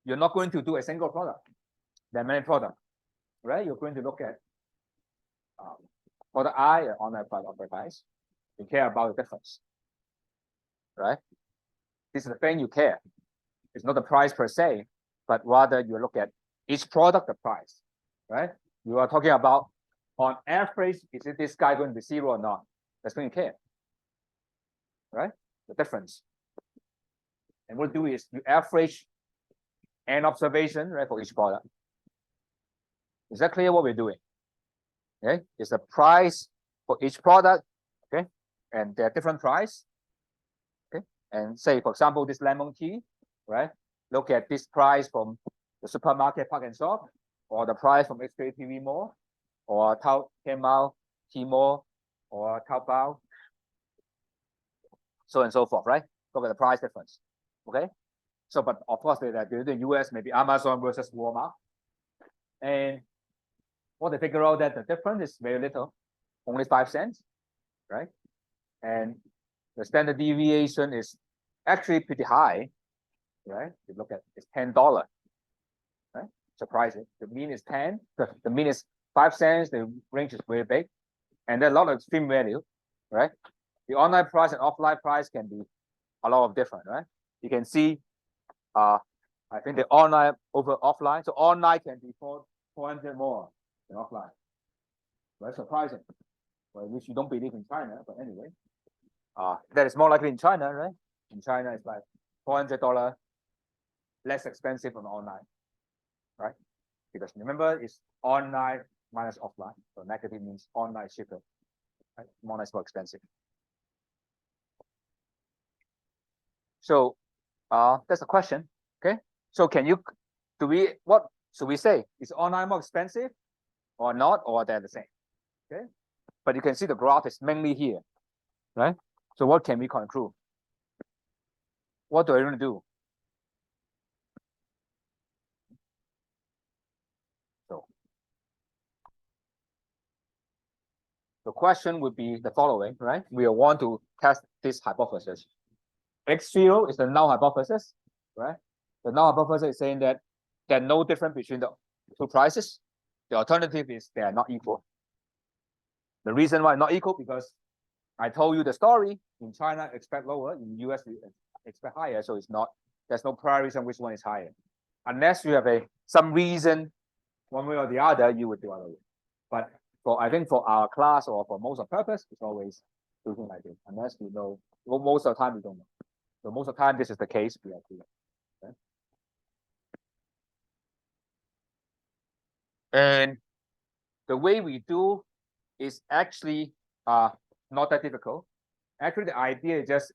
you're not going to do a single product. There are many products, right? You're going to look at product I, online price, offline price. You care about the difference, right? This is the thing you care. It's not the price per se, but rather you look at each product, the price, right? You are talking about on average, is it this guy going to be zero or not? That's when you care, right? The difference. And what you do is you average an observation, right, for each product. Is that clear what we're doing? Okay, it's the price for each product, okay, and they're different price. Okay, and say for example this lemon tea, right? Look at this price from the supermarket Park and Shop, or the price from HKTV Mall, or Tmall, Tmall, or Taobao, so and so forth, right? Look at the price difference. Okay, so but of course the US maybe Amazon versus Walmart, and what they figure out that the difference is very little, only 5 cents, right? And the standard deviation is actually pretty high, right? You look at it's $10, right? Surprising. The mean is 10. The mean is 5 cents. The range is very big, and there's a lot of extreme value, right? The online price and offline price can be a lot of different, right? You can see, I think the online over offline. So online can be 400 more than offline. Right? Surprising. Well, which you don't believe in China, but anyway, that is more likely in China, right? In China, it's like $400 less expensive than online, right? Because remember, it's online minus offline. So negative means online cheaper, right? Online is more expensive. So that's a question. Okay. So what should we say? Is online more expensive or not, or they're the same? Okay. But you can see the graph is mainly here, right? So what can we conclude? What do I want to do? So the question would be the following, right? We want to test this hypothesis. M.Phil is the null hypothesis, right? The null hypothesis is saying that there's no difference between the two prices. The alternative is they are not equal. The reason why not equal, because I told you the story. In China, expect lower. In US, expect higher. So it's not. There's no prior reason which one is higher, unless you have some reason one way or the other, you would do other way. But I think for our class or for most of purpose, it's always doing like this, unless you know. Well, most of the time we don't know. So most of the time, this is the case we have to. Okay? And the way we do is actually not that difficult. Actually, the idea is just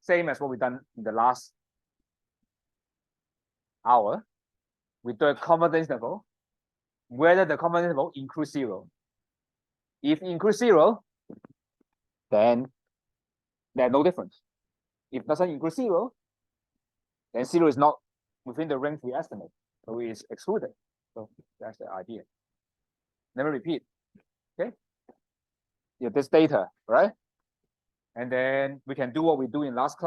same as what we've done in the last hour. We do a confidence interval, whether the confidence interval includes 0. If it includes 0, then there's no difference. If it doesn't include 0, then 0 is not within the range we estimate, so it's excluded. So that's the idea. Let me repeat. Okay. Yeah, this data, right? And then we can do what we do in last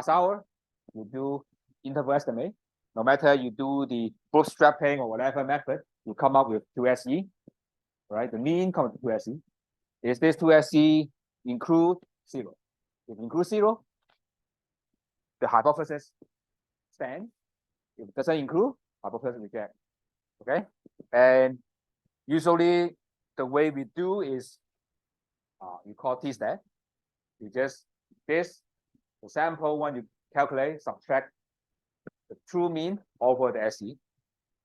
hour. We do interval estimate. No matter you do the bootstrapping or whatever method, you come up with 2SE, right? The mean comes to 2SE. Is this 2SE include 0? If it includes 0, the hypothesis stands. If it doesn't include, hypothesis reject. Okay? And usually the way we do is you call t-stat. You just the sample one you calculate, subtract the true mean over the SE.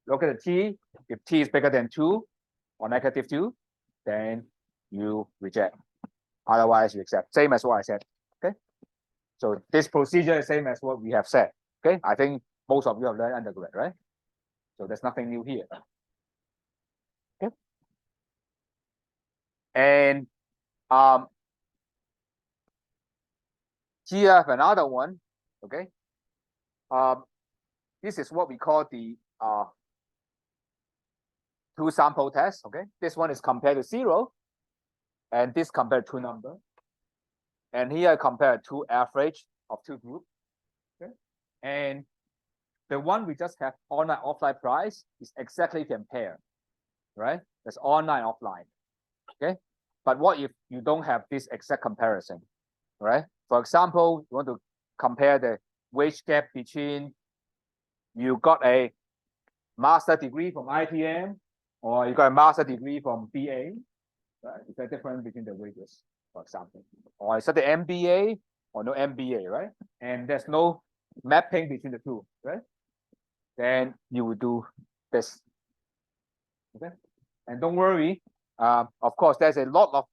Look at the t. If t is bigger than 2 or negative 2, then you reject. Otherwise, you accept. Same as what I said. Okay. So this procedure is same as what we have said. Okay. I think most of you have learned undergrad, right? So there's nothing new here. Okay. And here I have another one. Okay. This is what we call the two sample test. Okay. This one is compared to 0, and this compared to number. And here I compare two average of two groups. Okay. And the one we just have online offline price is exactly compare, right? That's online offline. Okay. But what if you don't have this exact comparison, right? For example, you want to compare the wage gap between you got a master degree from ITM or you got a master degree from B.B.A. Right? Is there a difference between the wages, for example? Or is that the M.B.A. or no M.B.A., right? And there's no mapping between the two, right? Then you will do this. Okay. And don't worry. Of course, there's a lot of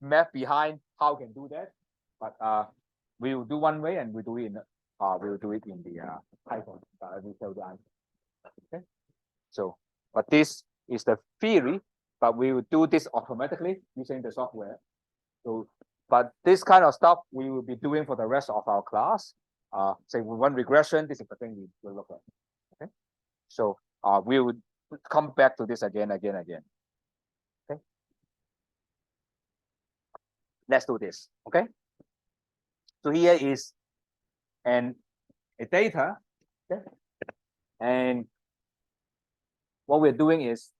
math behind how we can do that. But we will do one way, and we do it in the Python. I will tell you. Okay. So, but this is the theory. But we will do this automatically using the software. So, but this kind of stuff we will be doing for the rest of our class. Say we want regression, this is the thing we will look at. Okay. So we will come back to this again. Okay. Let's do this. Okay. So here is a data. Okay. And what we're doing is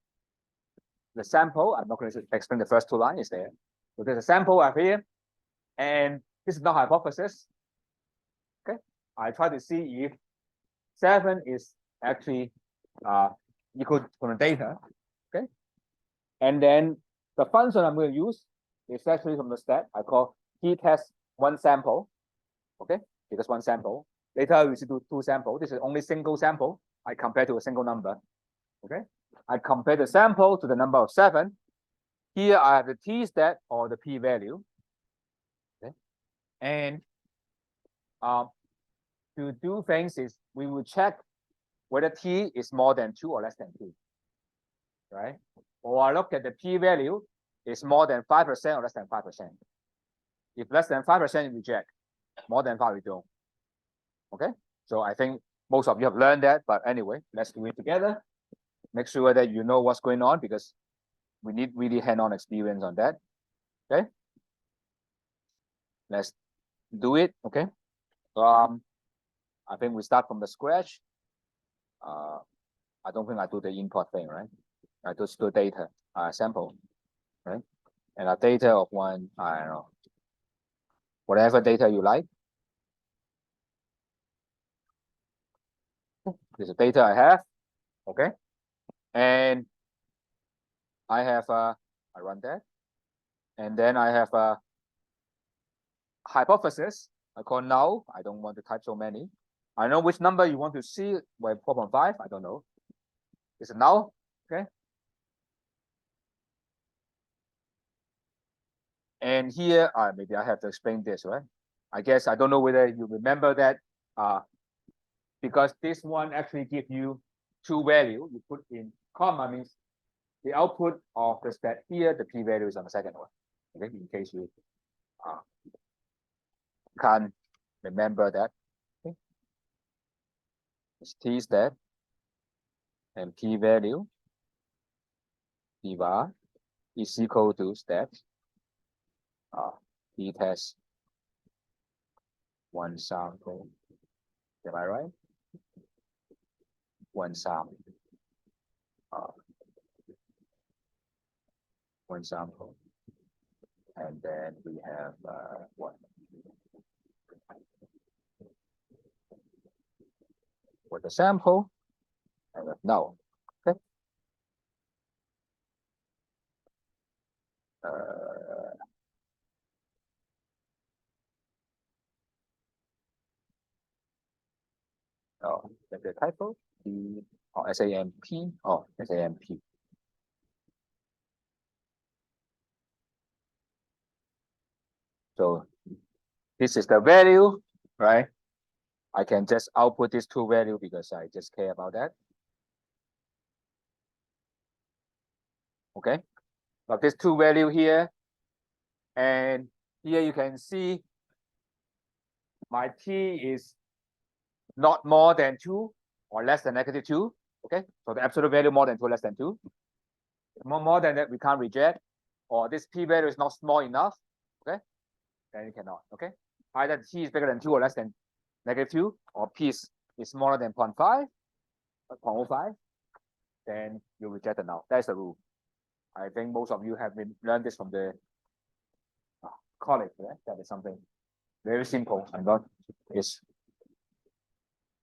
the sample. I'm not going to explain the first two lines is there. So there's a sample up here, and this is not hypothesis. Okay. I try to see if 7 is actually equal from the data. Okay. And then the function I'm going to use is actually from the stat. I call t-test one sample. Okay. Because one sample. Later we should do two samples. This is only single sample. I compare to a single number. Okay. I compare the sample to the number of 7. Here I have the t-stat or the p-value. Okay. And to do things is we will check whether t is more than 2 or less than 2. Right? Or I look at the p-value is more than 5% or less than 5%. If less than 5%, you reject. More than 5, we don't. Okay. So I think most of you have learned that, but anyway, let's do it together. Make sure that you know what's going on because we need really hand-on experience on that. Okay. Let's do it. Okay. I think we start from the scratch. I don't think I do the import thing, right? I just do data, sample, right? And a data of one, I don't know, whatever data you like. This is data I have. Okay. And I have I run that, and then I have a hypothesis. I call null. I don't want to type so many. I know which number you want to see. By 4.5. I don't know. Is it null? Okay. And here, maybe I have to explain this, right? I guess I don't know whether you remember that. Because this one actually gives you two values. You put in comma means the output of the stat here, the p-value is on the second one. Okay, in case you can't remember that. Okay. It's t stat and p-value p bar is equal to stat t test one sample. Am I right? One sample. One sample. And then we have what? For the sample, and no. Okay. Oh, that's a typo. SAMP. Oh, SAMP. So this is the value, right? I can just output these two values because I just care about that. Okay. But this two value here, and here you can see my t is not more than 2 or less than -2. Okay. So the absolute value more than 2, less than 2. More than that, we can't reject. Or this p value is not small enough. Okay. Then you cannot. Okay. Either t is bigger than 2 or less than -2, or p is smaller than 0.5, 0.05, then you reject it now. That's the rule. I think most of you have been learned this from the college, right? That is something very simple. I'm not. It's.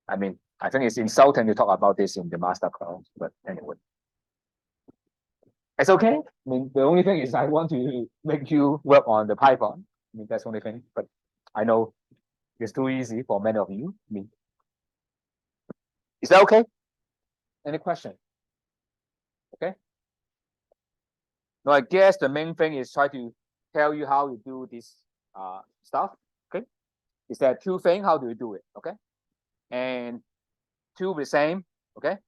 I mean, I think it's insulting to talk about this in the master class, but anyway, it's okay. I mean, the only thing is I want to make you work on the Python. I mean, that's the only thing. But I know it's too easy for many of you. I mean, is that okay? Any question? Okay. Now, I guess the main thing is try to tell you how you do this stuff. Okay. Is there two things? How do you do it? Okay. And two the same. Okay.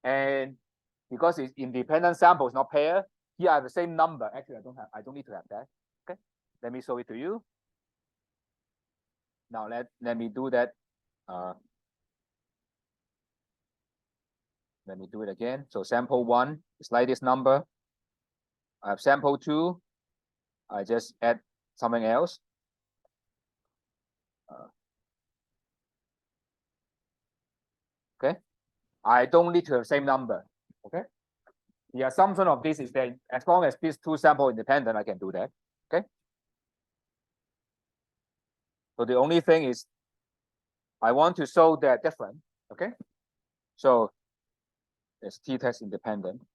And because it's independent samples, not pair, here I have the same number. Actually, I don't need to have that. Okay. Let me show it to you. Now let me do that. Let me do it again. So sample 1 is like this number. I have sample 2. I just add something else. Okay. I don't need to have the same number. Okay. The assumption of this is that as long as these two samples independent, I can do that. Okay. So the only thing is I want to show they're different. Okay. So it's t-test independent.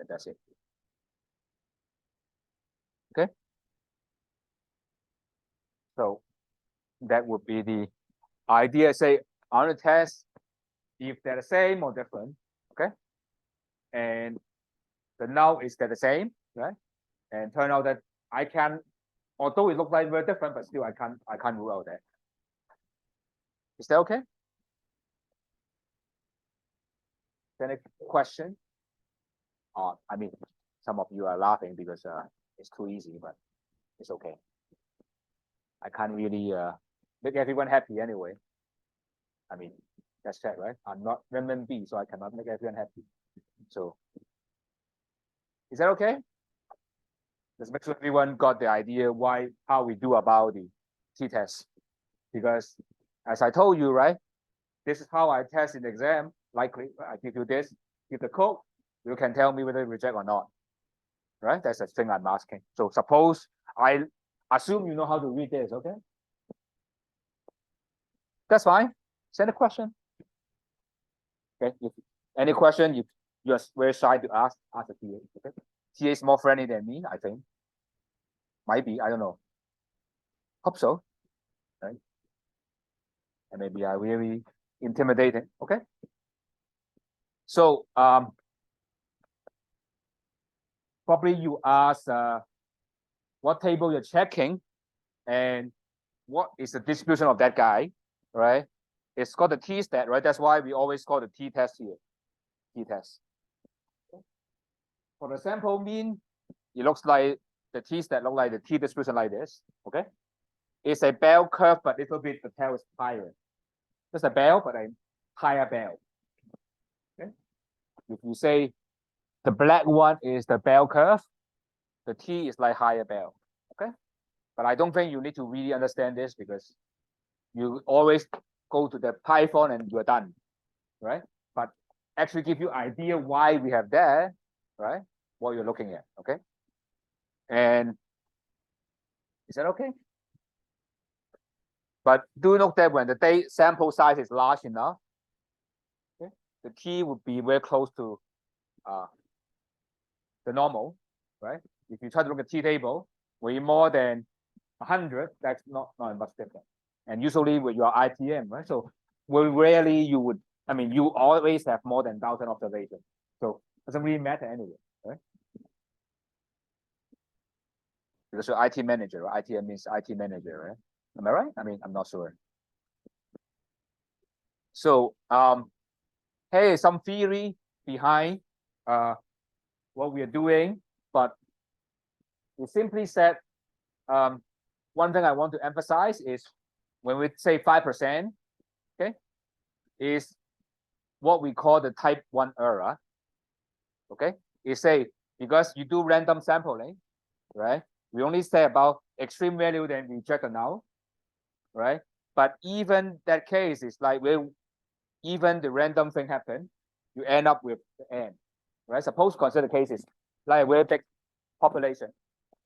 That's it. Okay. So that would be the idea. Say I want to test if they're the same or different. Okay. And the null is they're the same, right? And turn out that I can, although it looks like very different, but still I can't rule out that. Is that okay? Any question? I mean, some of you are laughing because it's too easy, but it's okay. I can't really make everyone happy anyway. I mean, that's that, right? I'm not renminbi, so I cannot make everyone happy. So, is that okay? Let's make sure everyone got the idea how we do about the t-test. Because as I told you, right, this is how I test in the exam. Likely, I give you this, give the code, you can tell me whether you reject or not. Right? That's the thing I'm asking. So suppose I assume you know how to read this, okay? That's fine. Send a question. Okay. If any question, you you're very shy to ask a TA. Okay, TA is more friendly than me, I think. Might be, I don't know. Hope so, right? And maybe I really intimidating. Okay. So probably you ask what table you're checking and what is the distribution of that guy, right? It's called the t-stat, right? That's why we always call the t-test here. T-test. For the sample mean, it looks like the t-stat look like the t-distribution like this. Okay. It's a bell curve, but a little bit the tail is higher. Just a bell, but a higher bell. Okay. If you say the black one is the bell curve, the T is like higher bell. Okay. But I don't think you need to really understand this because you always go to the Python and you're done, right? But actually give you idea why we have that, right? What you're looking at, okay? And is that okay? But do note that when the data sample size is large enough, okay, the T would be very close to the normal, right? If you try to look at T table, way more than 100, that's not much different. And usually with your ITM, right? So very rarely you would, I mean, you always have more than 1,000 observations. So it doesn't really matter anyway, right? Because you're IT manager, right? ITM means IT manager, right? Am I right? I mean, I'm not sure. So hey, some theory behind what we are doing, but we simply said one thing I want to emphasize is when we say 5%, okay, is what we call the type 1 error. Okay, it say because you do random sampling, right? We only say about extreme value, then reject the null, right? But even that case is like when even the random thing happen, you end up with the n, right? Suppose consider cases like a very big population,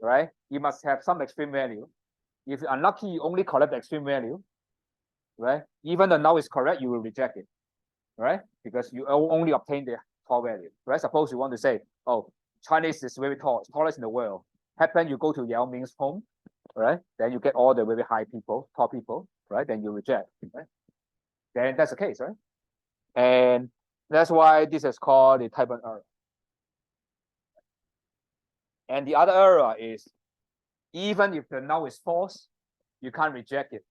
right? You must have some extreme value. If you're unlucky, you only collect the extreme value, right? Even the null is correct, you will reject it, right? Because you only obtain the tall value, right? Suppose you want to say, oh, Chinese is very tall, tallest in the world. Happen you go to Yao Ming's home, right? Then you get all the very high people, tall people, right? Then you reject, right? Then that's the case, right? And that's why this is called the type 1 error. And the other error is even if the null is false, you can't reject it,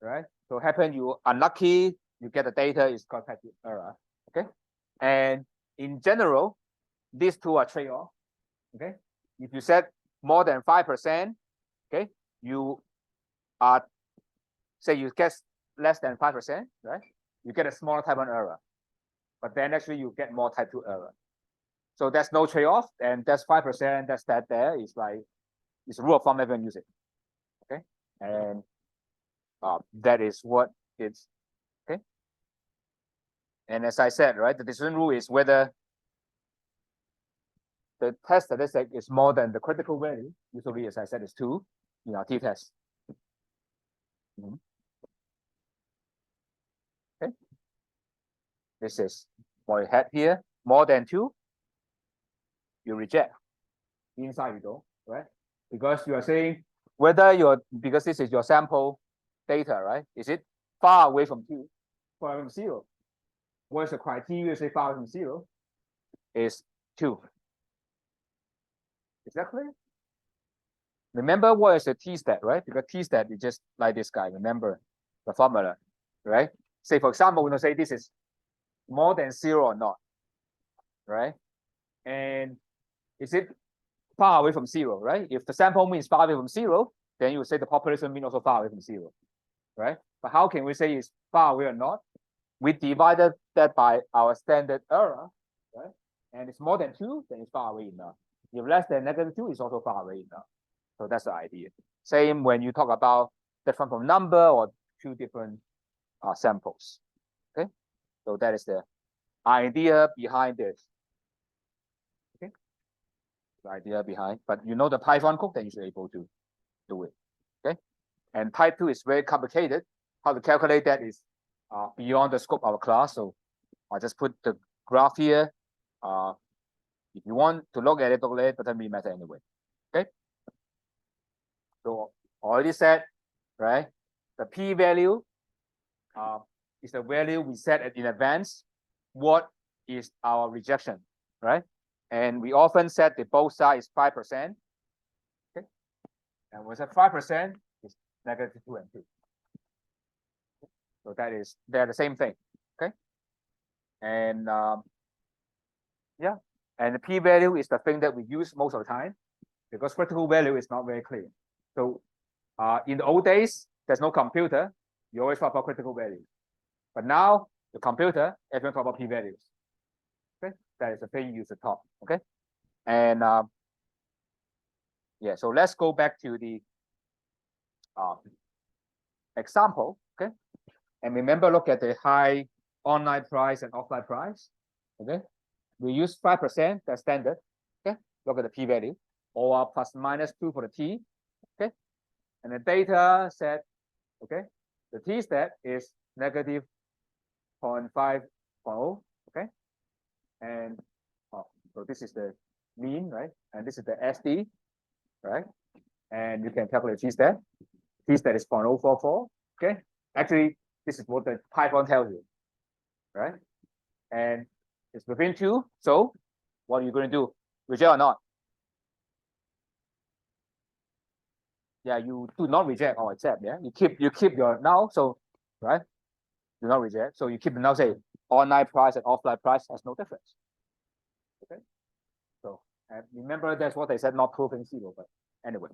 right? So happen you unlucky, you get the data is called type 2 error, okay? And in general, these two are trade-off, okay? If you set more than 5%, okay, you are, say you get less than 5%, right? You get a smaller type 1 error, but then actually you get more type 2 error. So there's no trade-off, and that's 5%, that's that there is like, it's a rule of thumb, everyone use it, okay? And that is what it's, okay? And as I said, right, the decision rule is whether the test statistic is more than the critical value. Usually, as I said, is 2 in our t-test. Okay. This is what we had here. More than 2, you reject. Inside you don't, right? Because you are saying whether because this is your sample data, right? Is it far away from 2, far away from 0? What is the criteria to say far away from 0? Is 2. Is that clear? Remember what is the t-stat, right? Because t-stat is just like this guy. Remember the formula, right? Say, for example, we're going to say this is more than 0 or not, right? And is it far away from 0, right? If the sample mean is far away from 0, then you would say the population mean also far away from 0, right? But how can we say it's far away or not? We divided that by our standard error, right? And it's more than 2, then it's far away enough. If less than -2, it's also far away enough. So that's the idea. Same when you talk about different from number or 2 different samples. Okay, so that is the idea behind this. Okay, the idea behind, but you know the Python code, then you should be able to do it. Okay, and type 2 is very complicated. How to calculate that is beyond the scope of our class. So I just put the graph here. If you want to look at it, look at it, doesn't really matter anyway. Okay. So already said, right? The p-value is the value we set in advance. What is our rejection, right? And we often set the both sides 5%. Okay. And we said 5% is negative 2 and 2. So they're the same thing. Okay. And yeah, and the p-value is the thing that we use most of the time because critical value is not very clear. So in the old days, there's no computer. You always talk about critical values. But now the computer, everyone talk about p-values. Okay, that is the thing you use to talk. Okay, and yeah, so let's go back to the example. Okay, and remember, look at the high online price and offline price. Okay, we use 5%, that's standard. Okay, look at the p-value, or plus minus 2 for the t. Okay, and the data set, okay, the t stat is negative 0.5. Okay, and so this is the mean, right? And this is the SD, right? And you can calculate t stat. T stat is 0.044. Okay, actually, this is what the Python tells you, right? And it's within 2. So what are you going to do? Reject or not? Yeah, you do not reject or accept. Yeah, you keep your null. So right, do not reject. So you keep the null. Say online price and offline price has no difference. Okay. So and remember that's what they said, not proving 0. But anyway,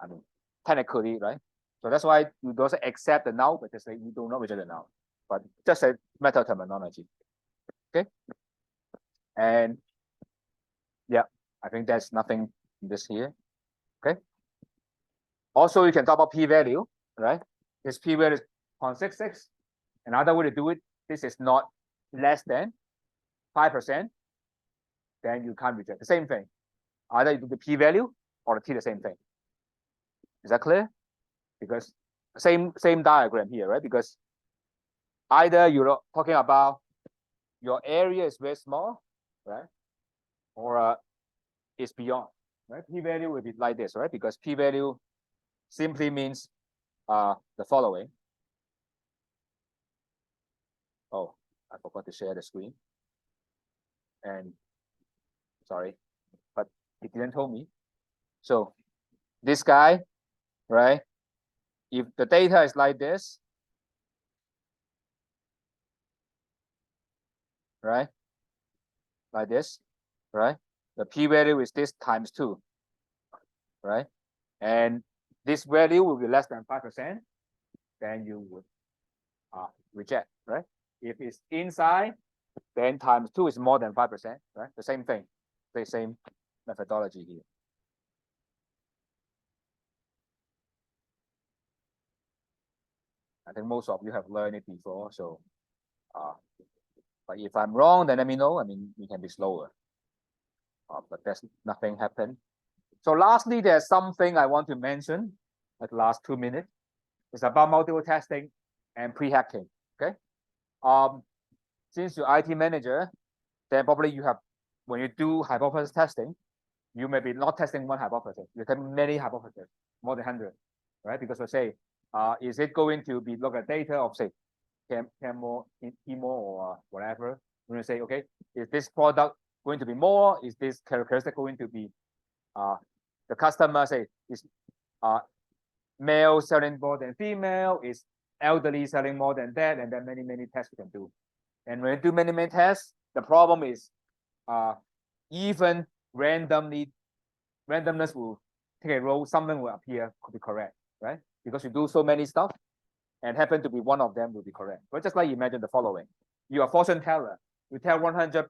I mean technically, right? So that's why you don't accept the null, but just say you do not reject the null. But just a meta terminology. Okay. And yeah, I think there's nothing in this here. Okay. Also, you can talk about p-value, right? This p-value is 0.66. Another way to do it, this is not less than 5%, then you can't reject. The same thing. Either you do the p-value or the t, the same thing. Is that clear? Because same diagram here, right? Because either you're talking about your area is very small, right? Or it's beyond, right? P-value will be like this, right? Because p-value simply means the following. Oh, I forgot to share the screen. And sorry, but it didn't tell me. So this guy, right? If the data is like this, right? Like this, right? The p-value is this times 2, right? And this value will be less than 5%, then you would reject, right? If it's inside, then times 2 is more than 5%, right? The same thing, the same methodology here. I think most of you have learned it before, so but if I'm wrong, then let me know. I mean, we can be slower. But there's nothing happened. So lastly, there's something I want to mention at the last 2 minutes. It's about multiple testing and pre-hacking. Okay. Since you're IT manager, then probably you have, when you do hypothesis testing, you may be not testing one hypothesis. You test many hypotheses, more than 100, right? Because we say, is it going to be look at data of say, chemo, or whatever? We're going to say, okay, is this product going to be more? Is this characteristic going to be the customer say is male selling more than female, is elderly selling more than that, and then many tests we can do. And when you do many tests, the problem is even randomness will take a role, something will appear could be correct, right? Because you do so many stuff and happen to be one of them will be correct. But just like imagine the following. You are a fortune teller, you tell 100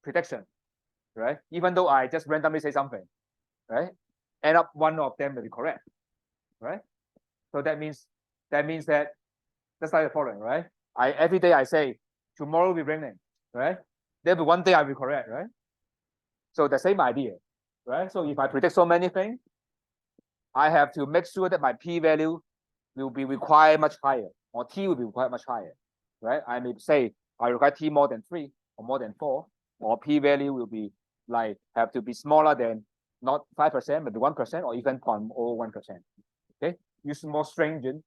prediction, right? Even though I just randomly say something, right? End up one of them will be correct, right? So that means that just like the following, right? Every day I say tomorrow will be raining, right? There'll be one day I will be correct, right? So the same idea, right? So if I predict so many things, I have to make sure that my p-value will be required much higher, or t will be required much higher, right? I may say I require t more than 3 or more than 4, or p-value will be like have to be smaller than not 5%, but 1%, or even 0.01%. Okay, use more stringent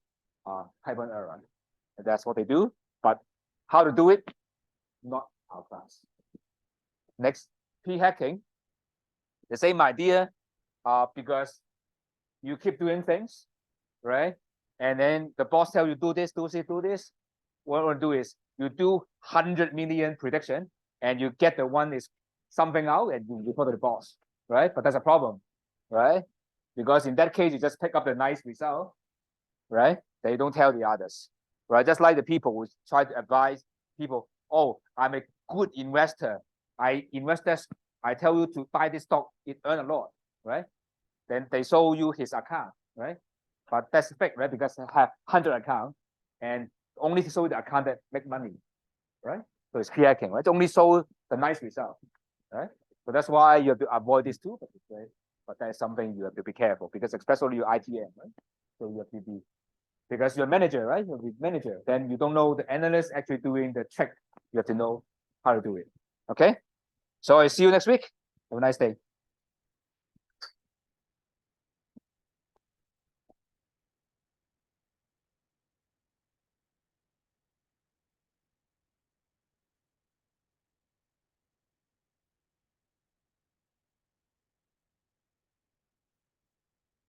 type of error. And that's what they do. But how to do it? Not our class. Next, p-hacking. The same idea, because you keep doing things, right? And then the boss tells you do this, do this, do this. What you want to do is you do 100 million prediction, and you get the one is something out, and you report to the boss, right? But that's a problem, right? Because in that case, you just pick up the nice result, right? They don't tell the others, right? Just like the people who try to advise people, oh, I'm a good investor. I invest this. I tell you to buy this stock, it earn a lot, right? Then they show you his account, right? But that's fake, right? Because they have 100 accounts, and only show you the account that make money, right? So it's p-hacking, right? Only show the nice result, right? So that's why you have to avoid this too, right? But that's something you have to be careful, because especially your ITM, right? So you have to be, because you're a manager, right? You're a manager, then you don't know the analyst actually doing the trick. You have to know how to do it. Okay? So I see you next week. Have a nice day.